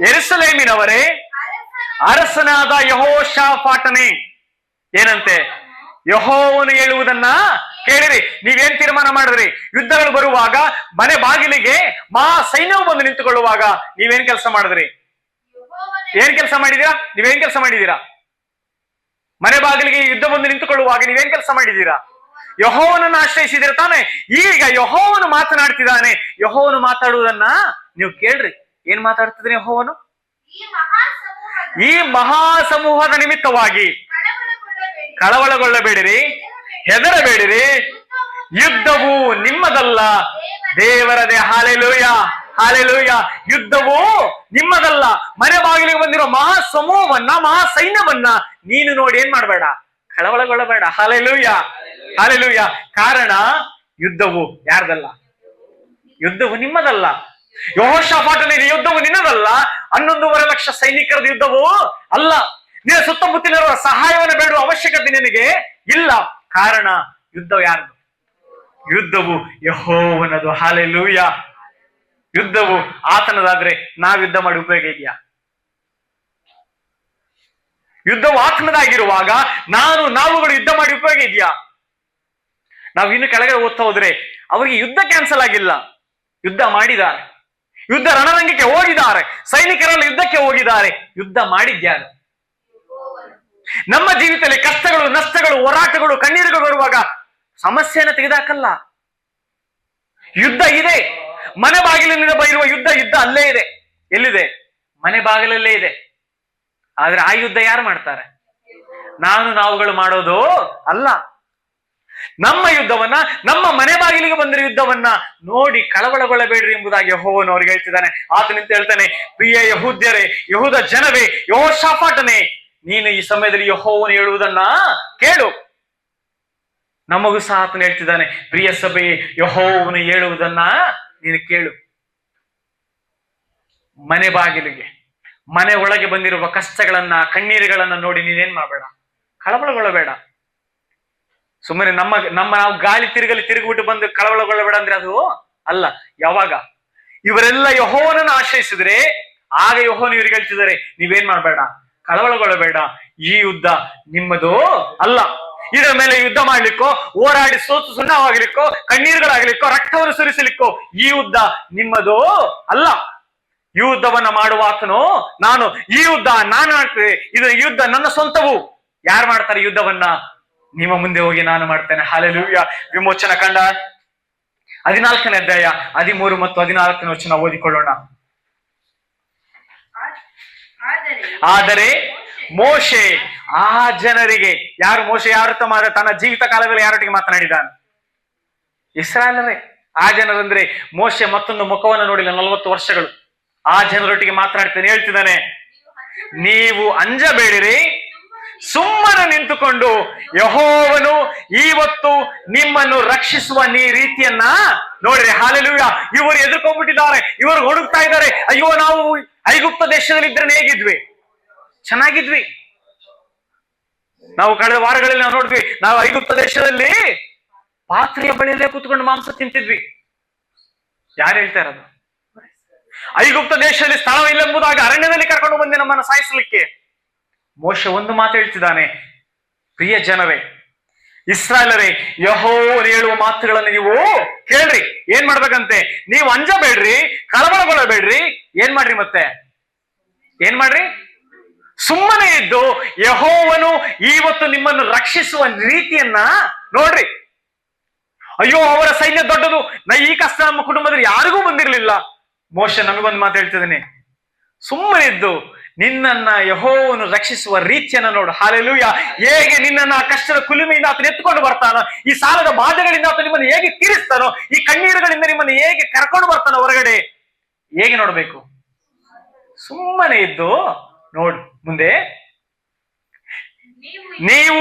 ಯೆರೂಸಲೇಮಿನವರೇ, ಅರಸನಾದ ಯೆಹೋಷಾಫಾಟನೇ. ಏನಂತೆ? ಯೆಹೋವನು ಹೇಳುವುದನ್ನ ಕೇಳಿರಿ. ನೀವೇನ್ ತೀರ್ಮಾನ ಮಾಡಿದ್ರಿ? ಯುದ್ಧಗಳು ಬರುವಾಗ, ಮನೆ ಬಾಗಿಲಿಗೆ ಸೈನ್ಯವು ಬಂದು ನಿಂತುಕೊಳ್ಳುವಾಗ ನೀವೇನ್ ಕೆಲಸ ಮಾಡಿದ್ರಿ? ಏನ್ ಕೆಲಸ ಮಾಡಿದೀರಾ? ನೀವೇನ್ ಕೆಲಸ ಮಾಡಿದೀರಾ? ಮನೆ ಬಾಗಿಲಿಗೆ ಯುದ್ಧ ಬಂದು ನಿಂತುಕೊಳ್ಳುವಾಗ ನೀವೇನ್ ಕೆಲಸ ಮಾಡಿದೀರಾ? ಯೆಹೋವನನ್ನು ಆಶ್ರಯಿಸಿದಿರ ತಾನೆ. ಈಗ ಯೆಹೋವನು ಮಾತನಾಡ್ತಿದ್ದಾನೆ. ಯೆಹೋವನು ಮಾತಾಡುವುದನ್ನ ನೀವು ಕೇಳ್ರಿ. ಏನ್ ಮಾತಾಡ್ತಿದ್ರೆ ಯೆಹೋವನು? ಈ ಮಹಾ ಸಮೂಹದ ನಿಮಿತ್ತವಾಗಿ ಕಳವಳಗೊಳ್ಳಬೇಡಿರಿ, ಹೆದರಬೇಡಿರಿ, ಯುದ್ಧವು ನಿಮ್ಮದಲ್ಲ, ದೇವರದೇ. Hallelujah, hallelujah. ಯುದ್ಧವು ನಿಮ್ಮದಲ್ಲ. ಮನೆ ಬಾಗಿಲಿಗೆ ಬಂದಿರೋ ಮಹಾ ಸಮೂಹವನ್ನ, ಮಹಾ ಸೈನ್ಯವನ್ನ ನೀನು ನೋಡಿ ಏನ್ ಮಾಡ್ಬೇಡ, ಕಳವಳಗೊಳ್ಳಬೇಡ. Hallelujah, hallelujah. ಕಾರಣ ಯುದ್ಧವು ಯಾರ್ದಲ್ಲ? ಯುದ್ಧವು ನಿಮ್ಮದಲ್ಲ. ಯೆಹೋಷಾಫಾಟನಿಗೆ ಯುದ್ಧವು ನಿನ್ನದಲ್ಲ. 11.5 ಲಕ್ಷ ಸೈನಿಕರದ ಯುದ್ಧವು ಅಲ್ಲ. ನಿನ್ನ ಸುತ್ತಮುತ್ತಲಿರುವ ಸಹಾಯವನ್ನು ಬೇಡುವ ಅವಶ್ಯಕತೆ ನಿನಗೆ ಇಲ್ಲ. ಕಾರಣ ಯುದ್ಧವು ಯಾರ್ದು? ಯುದ್ಧವು ಯೆಹೋವನದು. ಹಾಲೆಲೂಯ. ಯುದ್ಧವು ಆತನದಾದ್ರೆ ನಾವ್ ಯುದ್ಧ ಮಾಡಿ ಉಪಯೋಗ ಇದೆಯಾ? ಯುದ್ಧವು ಆತನದಾಗಿರುವಾಗ ನಾವುಗಳು ಯುದ್ಧ ಮಾಡಿ ಉಪಯೋಗ ಇದೆಯಾ? ನಾವು ಇನ್ನು ಕೆಳಗಡೆ ಓದ್ತಾ ಹೋದ್ರೆ ಅವರಿಗೆ ಯುದ್ಧ ಕ್ಯಾನ್ಸಲ್ ಆಗಿಲ್ಲ, ಯುದ್ಧ ಮಾಡಿದ್ದಾರೆ, ಯುದ್ಧ ರಣರಂಗಕ್ಕೆ ಹೋಗಿದ್ದಾರೆ, ಸೈನಿಕರೆಲ್ಲ ಯುದ್ಧಕ್ಕೆ ಹೋಗಿದ್ದಾರೆ. ಯುದ್ಧ ಮಾಡಿದ್ಯಾರು? ನಮ್ಮ ಜೀವಿತದಲ್ಲಿ ಕಷ್ಟಗಳು, ನಷ್ಟಗಳು, ಹೋರಾಟಗಳು, ಕಣ್ಣೀರುಗಳು ಬರುವಾಗ ಸಮಸ್ಯೆಯನ್ನು ತೆಗೆದಾಕಲ್ಲ. ಯುದ್ಧ ಇದೆ. ಮನೆ ಬಾಗಿಲಿನಿಂದ ಬರುವ ಯುದ್ಧ ಅಲ್ಲೇ ಇದೆ. ಎಲ್ಲಿದೆ? ಮನೆ ಬಾಗಿಲಲ್ಲೇ ಇದೆ. ಆದ್ರೆ ಆ ಯುದ್ಧ ಯಾರು ಮಾಡ್ತಾರೆ? ನಾವುಗಳು ಮಾಡೋದು ಅಲ್ಲ. ನಮ್ಮ ಯುದ್ಧವನ್ನ, ನಮ್ಮ ಮನೆ ಬಾಗಿಲಿಗೆ ಬಂದಿರೋ ಯುದ್ಧವನ್ನ ನೋಡಿ ಕಳವಳಗೊಳ್ಳಬೇಡ್ರಿ ಎಂಬುದಾಗಿ ಯೆಹೋವನು ಅವ್ರಿಗೆ ಹೇಳ್ತಿದ್ದಾನೆ. ಆತನಿಂದ ಹೇಳ್ತಾನೆ, ಪ್ರಿಯ ಯೆಹೂದ್ಯರೇ, ಯೆಹೂದ ಜನವೇ, ಯೆಹೋಷಾಫಾಟನೇ, ನೀನು ಈ ಸಮಯದಲ್ಲಿ ಯೆಹೋವನು ಹೇಳುವುದನ್ನ ಕೇಳು. ನಮಗೂ ಸಹ ಆತನು ಹೇಳ್ತಿದ್ದಾನೆ, ಪ್ರಿಯ ಸಭೆ, ಯೆಹೋವನು ಹೇಳುವುದನ್ನ ನೀನು ಕೇಳು. ಮನೆ ಬಾಗಿಲಿಗೆ, ಮನೆ ಒಳಗೆ ಬಂದಿರುವ ಕಷ್ಟಗಳನ್ನ, ಕಣ್ಣೀರುಗಳನ್ನ ನೋಡಿ ನೀನೇನ್ ಮಾಡಬೇಡ, ಕಳವಳಗೊಳ್ಳಬೇಡ. ಸುಮ್ಮನೆ ನಾವು ಗಾಳಿ ತಿರುಗಿಬಿಟ್ಟು ಬಂದು ಕಳವಳಗೊಳ್ಳಬೇಡ ಅಂದ್ರೆ ಅದು ಅಲ್ಲ. ಯಾವಾಗ ಇವರೆಲ್ಲ ಯೆಹೋವನನ್ನು ಆಶ್ರಯಿಸಿದ್ರೆ ಆಗ ಯೆಹೋವನು ಇವರಿಗೆ ಹೇಳ್ತಿದ್ದಾರೆ, ನೀವೇನ್ ಮಾಡಬೇಡ, ಕಳವಳಗೊಳ್ಳಬೇಡ, ಈ ಯುದ್ಧ ನಿಮ್ಮದು ಅಲ್ಲ. ಇದರ ಮೇಲೆ ಯುದ್ಧ ಮಾಡ್ಲಿಕ್ಕೋ, ಹೋರಾಡಿ ಸೋತು ಸುಣ್ಣವಾಗ್ಲಿಕ್ಕೋ, ಕಣ್ಣೀರುಗಳಾಗ್ಲಿಕ್ಕೋ, ರಕ್ತವನ್ನು ಸುರಿಸಲಿಕ್ಕೋ ಈ ಯುದ್ಧ ನಿಮ್ಮದು ಅಲ್ಲ. ಈ ಯುದ್ಧವನ್ನ ಮಾಡುವ ಆತನು ನಾನು. ಈ ಯುದ್ಧ ನಾನು ಮಾಡ್ತೇನೆ, ಇದು ಯುದ್ಧ ನನ್ನ ಸ್ವಂತವು. ಯಾರು ಮಾಡ್ತಾರೆ ಯುದ್ಧವನ್ನ? ನಿಮ್ಮ ಮುಂದೆ ಹೋಗಿ ನಾನು ಮಾಡ್ತೇನೆ. ಹಲ್ಲೆಲೂಯಾ. ವಿಮೋಚನ ಕಂಡ 14ನೇ ಅಧ್ಯಾಯ 13 ಮತ್ತು 14ನೇ ವಚನ ಓದಿಕೊಳ್ಳೋಣ. ಆದರೆ ಮೋಶೆ ಆ ಜನರಿಗೆ, ಯಾರು ಮೋಶೆ ಯಾರು ತನ್ನ ಜೀವಿತ ಕಾಲದಲ್ಲಿ ಯಾರೊಟ್ಟಿಗೆ ಮಾತನಾಡಿದ್ದಾನೆ? ಇಸ್ರಾಯೇಲರೇ. ಆ ಜನರಂದ್ರೆ ಮೋಶೆ ಮತ್ತೊಂದು ಮುಖವನ್ನು ನೋಡಿಲ್ಲ 40 ವರ್ಷಗಳು. ಆ ಜನರೊಟ್ಟಿಗೆ ಮಾತನಾಡ್ತಾನೆ, ಹೇಳ್ತಿದ್ದಾನೆ, ನೀವು ಅಂಜಬೇಡಿರಿ, ಸುಮ್ಮನೆ ನಿಂತುಕೊಂಡು ಯೆಹೋವನು ಇವತ್ತು ನಿಮ್ಮನ್ನು ರಕ್ಷಿಸುವ ರೀತಿಯನ್ನ ನೋಡ್ರಿ. ಹಲ್ಲೆಲೂಯಾ. ಇವರು ಎದುರ್ಕೊಂಡ್ಬಿಟ್ಟಿದ್ದಾರೆ, ಇವರು ಹುಡುಕ್ತಾ ಇದ್ದಾರೆ, ಅಯ್ಯೋ ನಾವು ಐಗುಪ್ತ ದೇಶದಲ್ಲಿ ಇದ್ರೆ ಹೇಗಿದ್ವಿ, ಚೆನ್ನಾಗಿದ್ವಿ. ನಾವು ಕಳೆದ ವಾರಗಳಲ್ಲಿ ನಾವು ನೋಡಿದ್ವಿ, ನಾವು ಐಗುಪ್ತ ದೇಶದಲ್ಲಿ ಪಾತ್ರೆಯ ಬಳಿಯಲ್ಲೇ ಕೂತ್ಕೊಂಡು ಮಾಂಸ ತಿಂತಿದ್ವಿ. ಯಾರು ಹೇಳ್ತಾ ಇರೋದು? ಐಗುಪ್ತ ದೇಶದಲ್ಲಿ ಸ್ಥಳವಿಲ್ಲ ಎಂಬುದಾಗಿ ಅರಣ್ಯದಲ್ಲಿ ಕರ್ಕೊಂಡು ಬಂದೆ ನಮ್ಮನ್ನು ಸಾಯಿಸಲಿಕ್ಕೆ. ಮೋಶೆ ಒಂದು ಮಾತು ಹೇಳ್ತಿದ್ದಾನೆ, ಪ್ರಿಯ ಜನರೇ, ಇಸ್ರಾಯೇಲರೇ, ಯೆಹೋವನು ಹೇಳುವ ಮಾತುಗಳನ್ನು ನೀವು ಕೇಳ್ರಿ. ಏನ್ ಮಾಡ್ಬೇಕಂತೆ? ನೀವು ಅಂಜಬೇಡ್ರಿ, ಕಳವಳಗೊಳ್ಳಬೇಡ್ರಿ. ಏನ್ ಮಾಡ್ರಿ? ಮತ್ತೆ ಏನ್ ಮಾಡ್ರಿ? ಸುಮ್ಮನೆ ಇದ್ದು ಯೆಹೋವನು ಇವತ್ತು ನಿಮ್ಮನ್ನು ರಕ್ಷಿಸುವ ರೀತಿಯನ್ನ ನೋಡ್ರಿ. ಅಯ್ಯೋ, ಅವರ ಸೈನ್ಯ ದೊಡ್ಡದು, ಈ ಕಷ್ಟ ನಮ್ಮ ಕುಟುಂಬದಲ್ಲಿ ಯಾರಿಗೂ ಬಂದಿರಲಿಲ್ಲ. ಮೋಶೆ ನಮಗೊಂದು ಮಾತು ಹೇಳ್ತಿದ್ದೇನೆ, ಸುಮ್ಮನೆ ಇದ್ದು ನಿನ್ನನ್ನ ಯೆಹೋವನು ರಕ್ಷಿಸುವ ರೀತಿಯನ್ನ ನೋಡು. ಹಲ್ಲೆಲೂಯಾ. ಹೇಗೆ ನಿನ್ನನ್ನ ಕಷ್ಟದ ಕುಲುಮೆಯಿಂದ ಆತನು ಎತ್ಕೊಂಡು ಬರ್ತಾನೋ, ಈ ಸಾಲದ ಬಾಧೆಗಳಿಂದ ಆತನು ನಿಮ್ಮನ್ನು ಹೇಗೆ ತೀರಿಸ್ತಾನೋ, ಈ ಕಣ್ಣೀರುಗಳಿಂದ ನಿಮ್ಮನ್ನು ಹೇಗೆ ಕರ್ಕೊಂಡು ಬರ್ತಾನೋ ಹೊರಗಡೆ, ಹೇಗೆ ನೋಡ್ಬೇಕು? ಸುಮ್ಮನೆ ಇದ್ದು ನೋಡು. ಮುಂದೆ, ನೀವು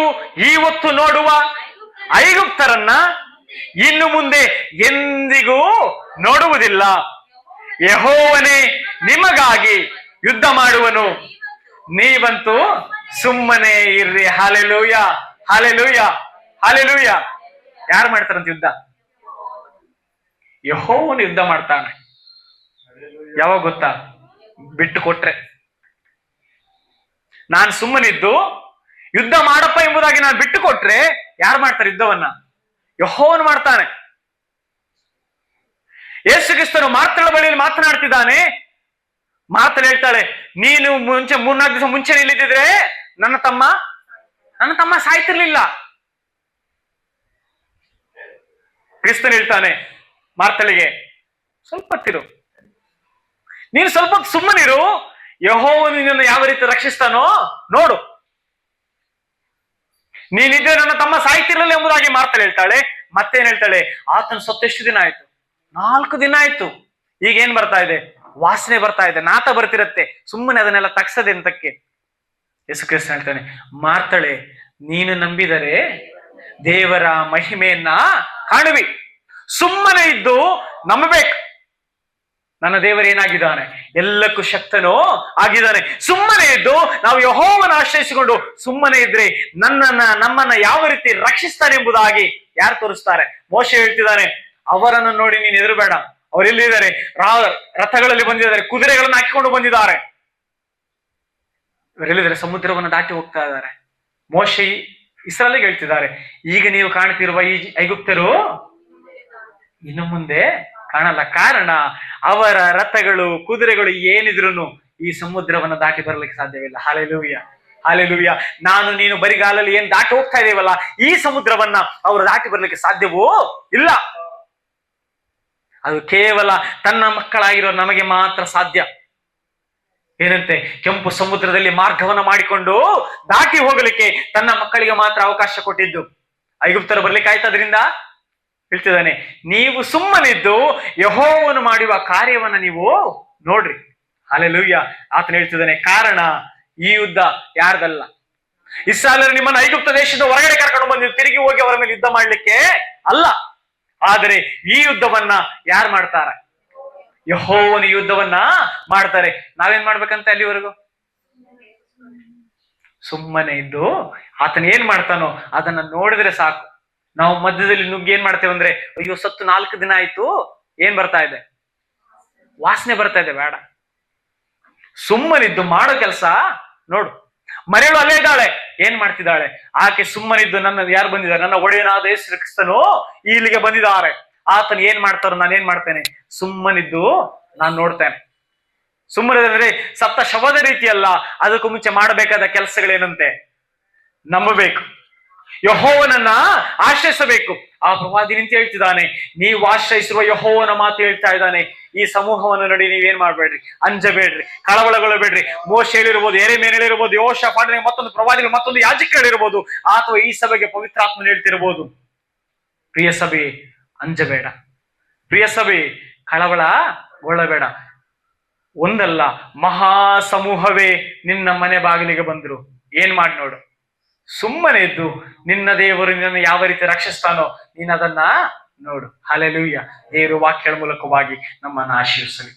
ಇವತ್ತು ನೋಡುವ ಐಗುಪ್ತರನ್ನ ಇನ್ನು ಮುಂದೆ ಎಂದಿಗೂ ನೋಡುವುದಿಲ್ಲ. ಯೆಹೋವನೇ ನಿಮಗಾಗಿ ಯುದ್ಧ ಮಾಡುವನು, ನೀವಂತೂ ಸುಮ್ಮನೆ ಇರ್ರಿ. Hallelujah, hallelujah, hallelujah. ಯಾರು ಮಾಡ್ತಾರಂತ ಯುದ್ಧ? ಯೆಹೋವನು ಯುದ್ಧ ಮಾಡ್ತಾನೆ. ಯಾವಾಗ ಗೊತ್ತಾ? ಬಿಟ್ಟು ಕೊಟ್ರೆ. ನಾನು ಸುಮ್ಮನಿದ್ದು ಯುದ್ಧ ಮಾಡಪ್ಪ ಎಂಬುದಾಗಿ ನಾನು ಬಿಟ್ಟು ಕೊಟ್ರೆ ಯಾರು ಮಾಡ್ತಾರೆ ಯುದ್ಧವನ್ನ? ಯೆಹೋವನು ಮಾಡ್ತಾನೆ. ಯೇಸು ಕ್ರಿಸ್ತನು ಮಾರ್ತಳ ಬಳಿಯಲ್ಲಿ ಮಾತನಾಡ್ತಿದ್ದಾನೆ. ಮಾತಲ್ಲಿ ಹೇಳ್ತಾಳೆ, ನೀನು 3-4 ದಿವಸ ಮುಂಚೆ ನಿಲ್ಲಿದ್ರೆ ನನ್ನ ತಮ್ಮ ಸಾಯ್ತಿರ್ಲಿಲ್ಲ. ಕ್ರಿಸ್ತನ್ ಹೇಳ್ತಾನೆ ಮಾರ್ತಳಿಗೆ, ಸ್ವಲ್ಪ ಹೊತ್ತಿರು, ನೀನು ಸ್ವಲ್ಪ ಹೊತ್ತು ಸುಮ್ಮನಿರು, ಯೆಹೋವನು ನಿನ್ನನ್ನು ಯಾವ ರೀತಿ ರಕ್ಷಿಸ್ತಾನೋ ನೋಡು. ನೀನಿದ್ರೆ ನನ್ನ ತಮ್ಮ ಸಾಯ್ತಿರ್ಲಿಲ್ಲ ಎಂಬುದಾಗಿ ಮಾರ್ತಳಿ ಹೇಳ್ತಾಳೆ. ಮತ್ತೇನ್ ಹೇಳ್ತಾಳೆ? ಆತನ ಸತ್ತೆಷ್ಟು ದಿನ ಆಯ್ತು? 4 ದಿನ ಆಯ್ತು. ಈಗೇನ್ ಬರ್ತಾ ಇದೆ? ವಾಸನೆ ಬರ್ತಾ ಇದೆ, ನಾತ ಬರ್ತಿರತ್ತೆ. ಸುಮ್ಮನೆ ಅದನ್ನೆಲ್ಲ ತಗ್ಸದೆ ಅಂತಕ್ಕೆ ಯೇಸು ಕ್ರಿಸ್ತ ಹೇಳ್ತಾನೆ, ಮಾರ್ತಳೆ, ನೀನು ನಂಬಿದರೆ ದೇವರ ಮಹಿಮೆಯನ್ನ ಕಾಣುವಿ. ಸುಮ್ಮನೆ ಇದ್ದು ನಂಬಬೇಕು. ನನ್ನ ದೇವರೇನಾಗಿದ್ದಾನೆ? ಎಲ್ಲಕ್ಕೂ ಶಕ್ತನೋ ಆಗಿದ್ದಾನೆ. ಸುಮ್ಮನೆ ಇದ್ದು ನಾವು ಯೆಹೋವನ ಆಶ್ರಯಿಸಿಕೊಂಡು ಸುಮ್ಮನೆ ಇದ್ರೆ ನಮ್ಮನ್ನ ಯಾವ ರೀತಿ ರಕ್ಷಿಸ್ತಾನೆ ಎಂಬುದಾಗಿ ಯಾರು ತೋರಿಸ್ತಾರೆ? ಮೋಶೆ ಹೇಳ್ತಿದ್ದಾನೆ, ಅವರನ್ನು ನೋಡಿ ನೀನು ಹೆದರಬೇಡ. ಅವರೆಲ್ಲಿದ್ದಾರೆ? ರಥಗಳಲ್ಲಿ ಬಂದಿದ್ದಾರೆ, ಕುದುರೆಗಳನ್ನು ಹಾಕಿಕೊಂಡು ಬಂದಿದ್ದಾರೆ. ಇವರೆಲ್ಲಿದ್ದಾರೆ? ಸಮುದ್ರವನ್ನು ದಾಟಿ ಹೋಗ್ತಾ ಇದ್ದಾರೆ. ಮೋಶೆ ಇಸ್ರಾಯೇಲಿಗೆ ಹೇಳ್ತಿದ್ದಾರೆ, ಈಗ ನೀವು ಕಾಣ್ತಿರುವ ಈ ಐಗುಪ್ತರು ಇನ್ನು ಮುಂದೆ ಕಾಣಲ್ಲ. ಕಾರಣ ಅವರ ರಥಗಳು, ಕುದುರೆಗಳು ಏನಿದ್ರು ಈ ಸಮುದ್ರವನ್ನು ದಾಟಿ ಬರಲಿಕ್ಕೆ ಸಾಧ್ಯವಿಲ್ಲ. Hallelujah, hallelujah. ನಾನು ನೀನು ಬರಿಗಾಲಲ್ಲಿ ಏನ್ ದಾಟಿ ಹೋಗ್ತಾ ಇದೇವಲ್ಲ, ಈ ಸಮುದ್ರವನ್ನ ಅವರು ದಾಟಿ ಬರ್ಲಿಕ್ಕೆ ಸಾಧ್ಯವೋ ಇಲ್ಲ. ಅದು ಕೇವಲ ತನ್ನ ಮಕ್ಕಳಾಗಿರೋ ನಮಗೆ ಮಾತ್ರ ಸಾಧ್ಯ. ಏನಂತೆ? ಕೆಂಪು ಸಮುದ್ರದಲ್ಲಿ ಮಾರ್ಗವನ್ನ ಮಾಡಿಕೊಂಡು ದಾಟಿ ಹೋಗಲಿಕ್ಕೆ ತನ್ನ ಮಕ್ಕಳಿಗೆ ಮಾತ್ರ ಅವಕಾಶ ಕೊಟ್ಟಿದ್ದು. ಐಗುಪ್ತರು ಬರ್ಲಿಕ್ಕೆ ಆಯ್ತದ್ರಿಂದ ಹೇಳ್ತಿದ್ದಾನೆ, ನೀವು ಸುಮ್ಮನಿದ್ದು ಯೆಹೋವನು ಮಾಡುವ ಕಾರ್ಯವನ್ನ ನೀವು ನೋಡ್ರಿ. ಹಲ್ಲೆಲೂಯಾ. ಆತನು ಹೇಳ್ತಿದ್ದಾನೆ, ಕಾರಣ ಈ ಯುದ್ಧ ಯಾರ್ದಲ್ಲ, ಇಸ್ರಾಯೇಲರು ನಿಮ್ಮನ್ನು ಐಗುಪ್ತ ದೇಶದ ಹೊರಗಡೆ ಕರ್ಕೊಂಡು ಬಂದಿದ್ದು ತಿರುಗಿ ಹೋಗಿ ಅವರ ಮೇಲೆ ಯುದ್ಧ ಮಾಡ್ಲಿಕ್ಕೆ ಅಲ್ಲ. ಆದರೆ ಈ ಯುದ್ಧವನ್ನ ಯಾರು ಮಾಡ್ತಾರೆ? ಯೆಹೋವನ ಯುದ್ಧವನ್ನ ಮಾಡ್ತಾರೆ. ನಾವೇನ್ ಮಾಡ್ಬೇಕಂತ ಅಲ್ಲಿವರೆಗೂ ಸುಮ್ಮನೆ ಇದ್ದು ಆತನ ಏನ್ ಮಾಡ್ತಾನೋ ಅದನ್ನ ನೋಡಿದ್ರೆ ಸಾಕು. ನಾವು ಮಧ್ಯದಲ್ಲಿ ನುಗ್ಗಿ ಏನ್ ಮಾಡ್ತೇವೆ ಅಂದ್ರೆ, ಅಯ್ಯೋ ಸತ್ತು 4 ದಿನ ಆಯ್ತು, ಏನ್ ಬರ್ತಾ ಇದೆ? ವಾಸನೆ ಬರ್ತಾ ಇದೆ. ಬೇಡ, ಸುಮ್ಮನಿದ್ದು ಮಾಡೋ ಕೆಲಸ ನೋಡು. ಮರೆಯಳು ಅಲ್ಲೇ ಇದ್ದಾಳೆ, ಏನ್ ಮಾಡ್ತಿದ್ದಾಳೆ ಆಕೆ? ಸುಮ್ಮನಿದ್ದು ನನ್ನ ಯಾರು ಬಂದಿದ್ದಾರೆ? ನನ್ನ ಒಡೆಯನಾದ ಯೇಸು ಕ್ರಿಸ್ತನು ಇಲ್ಲಿಗೆ ಬಂದಿದ್ದಾರೆ. ಆತನ ಏನ್ ಮಾಡ್ತಾರೋ ನಾನು ಏನ್ ಮಾಡ್ತೇನೆ? ಸುಮ್ಮನಿದ್ದು ನಾನು ನೋಡ್ತೇನೆ. ಸುಮ್ಮನೆ ಅಂದ್ರೆ ಸತ್ತ ಶವದ ರೀತಿಯಲ್ಲ. ಅದಕ್ಕೂ ಮುಂಚೆ ಮಾಡಬೇಕಾದ ಕೆಲಸಗಳೇನಂತೆ? ನಂಬಬೇಕು, ಯೆಹೋವನನ್ನ ಆಶ್ರಯಿಸಬೇಕು. ಆ ಪ್ರವಾದಿ ನಿಂತು ಹೇಳ್ತಿದ್ದಾನೆ, ನೀವು ಆಶ್ರಯಿಸಿರುವ ಯೆಹೋವನ ಮಾತು ಹೇಳ್ತಾ ಇದ್ದಾನೆ, ಈ ಸಮೂಹವನ್ನು ನೋಡಿ ನೀವೇನ್ ಮಾಡ್ಬೇಡ್ರಿ, ಅಂಜಬೇಡ್ರಿ, ಕಳವಳಗೊಳ್ಳಬೇಡ್ರಿ. ಮೋಶೆ ಹೇಳಿರ್ಬೋದು, ಯೆರೆಮೀಯನು ಹೇಳಿರ್ಬೋದು, ಯೆಹೋಷಾಫಾಟ, ಮತ್ತೊಂದು ಪ್ರವಾದಿಗಳು, ಮತ್ತೊಂದು ಯಾಜಕಗಳಿರ್ಬೋದು, ಅಥವಾ ಈ ಸಭೆಗೆ ಪವಿತ್ರಾತ್ಮನು ಹೇಳ್ತಿರ್ಬೋದು, ಪ್ರಿಯ ಸಭೆ ಅಂಜಬೇಡ, ಪ್ರಿಯ ಸಭೆ ಕಳವಳಗೊಳ್ಳಬೇಡ. ಒಂದಲ್ಲ, ಮಹಾ ಸಮೂಹವೇ ನಿನ್ನ ಮನೆ ಬಾಗಿಲಿಗೆ ಬಂದ್ರು. ಏನ್ ಮಾಡಿ ನೋಡು, ಸುಮ್ಮನೆ ಇದ್ದು ನಿನ್ನ ದೇವರು ನಿನ್ನನ್ನು ಯಾವ ರೀತಿ ರಕ್ಷಿಸ್ತಾನೋ ನೀನ್ ಅದನ್ನ ನೋಡು. ಹಲ್ಲೆಲೂಯಾ. ದೇವರು ವಾಕ್ಯಗಳ ಮೂಲಕವಾಗಿ ನಮ್ಮನ್ನು ಆಶೀರ್ವದಿಸಲಿ.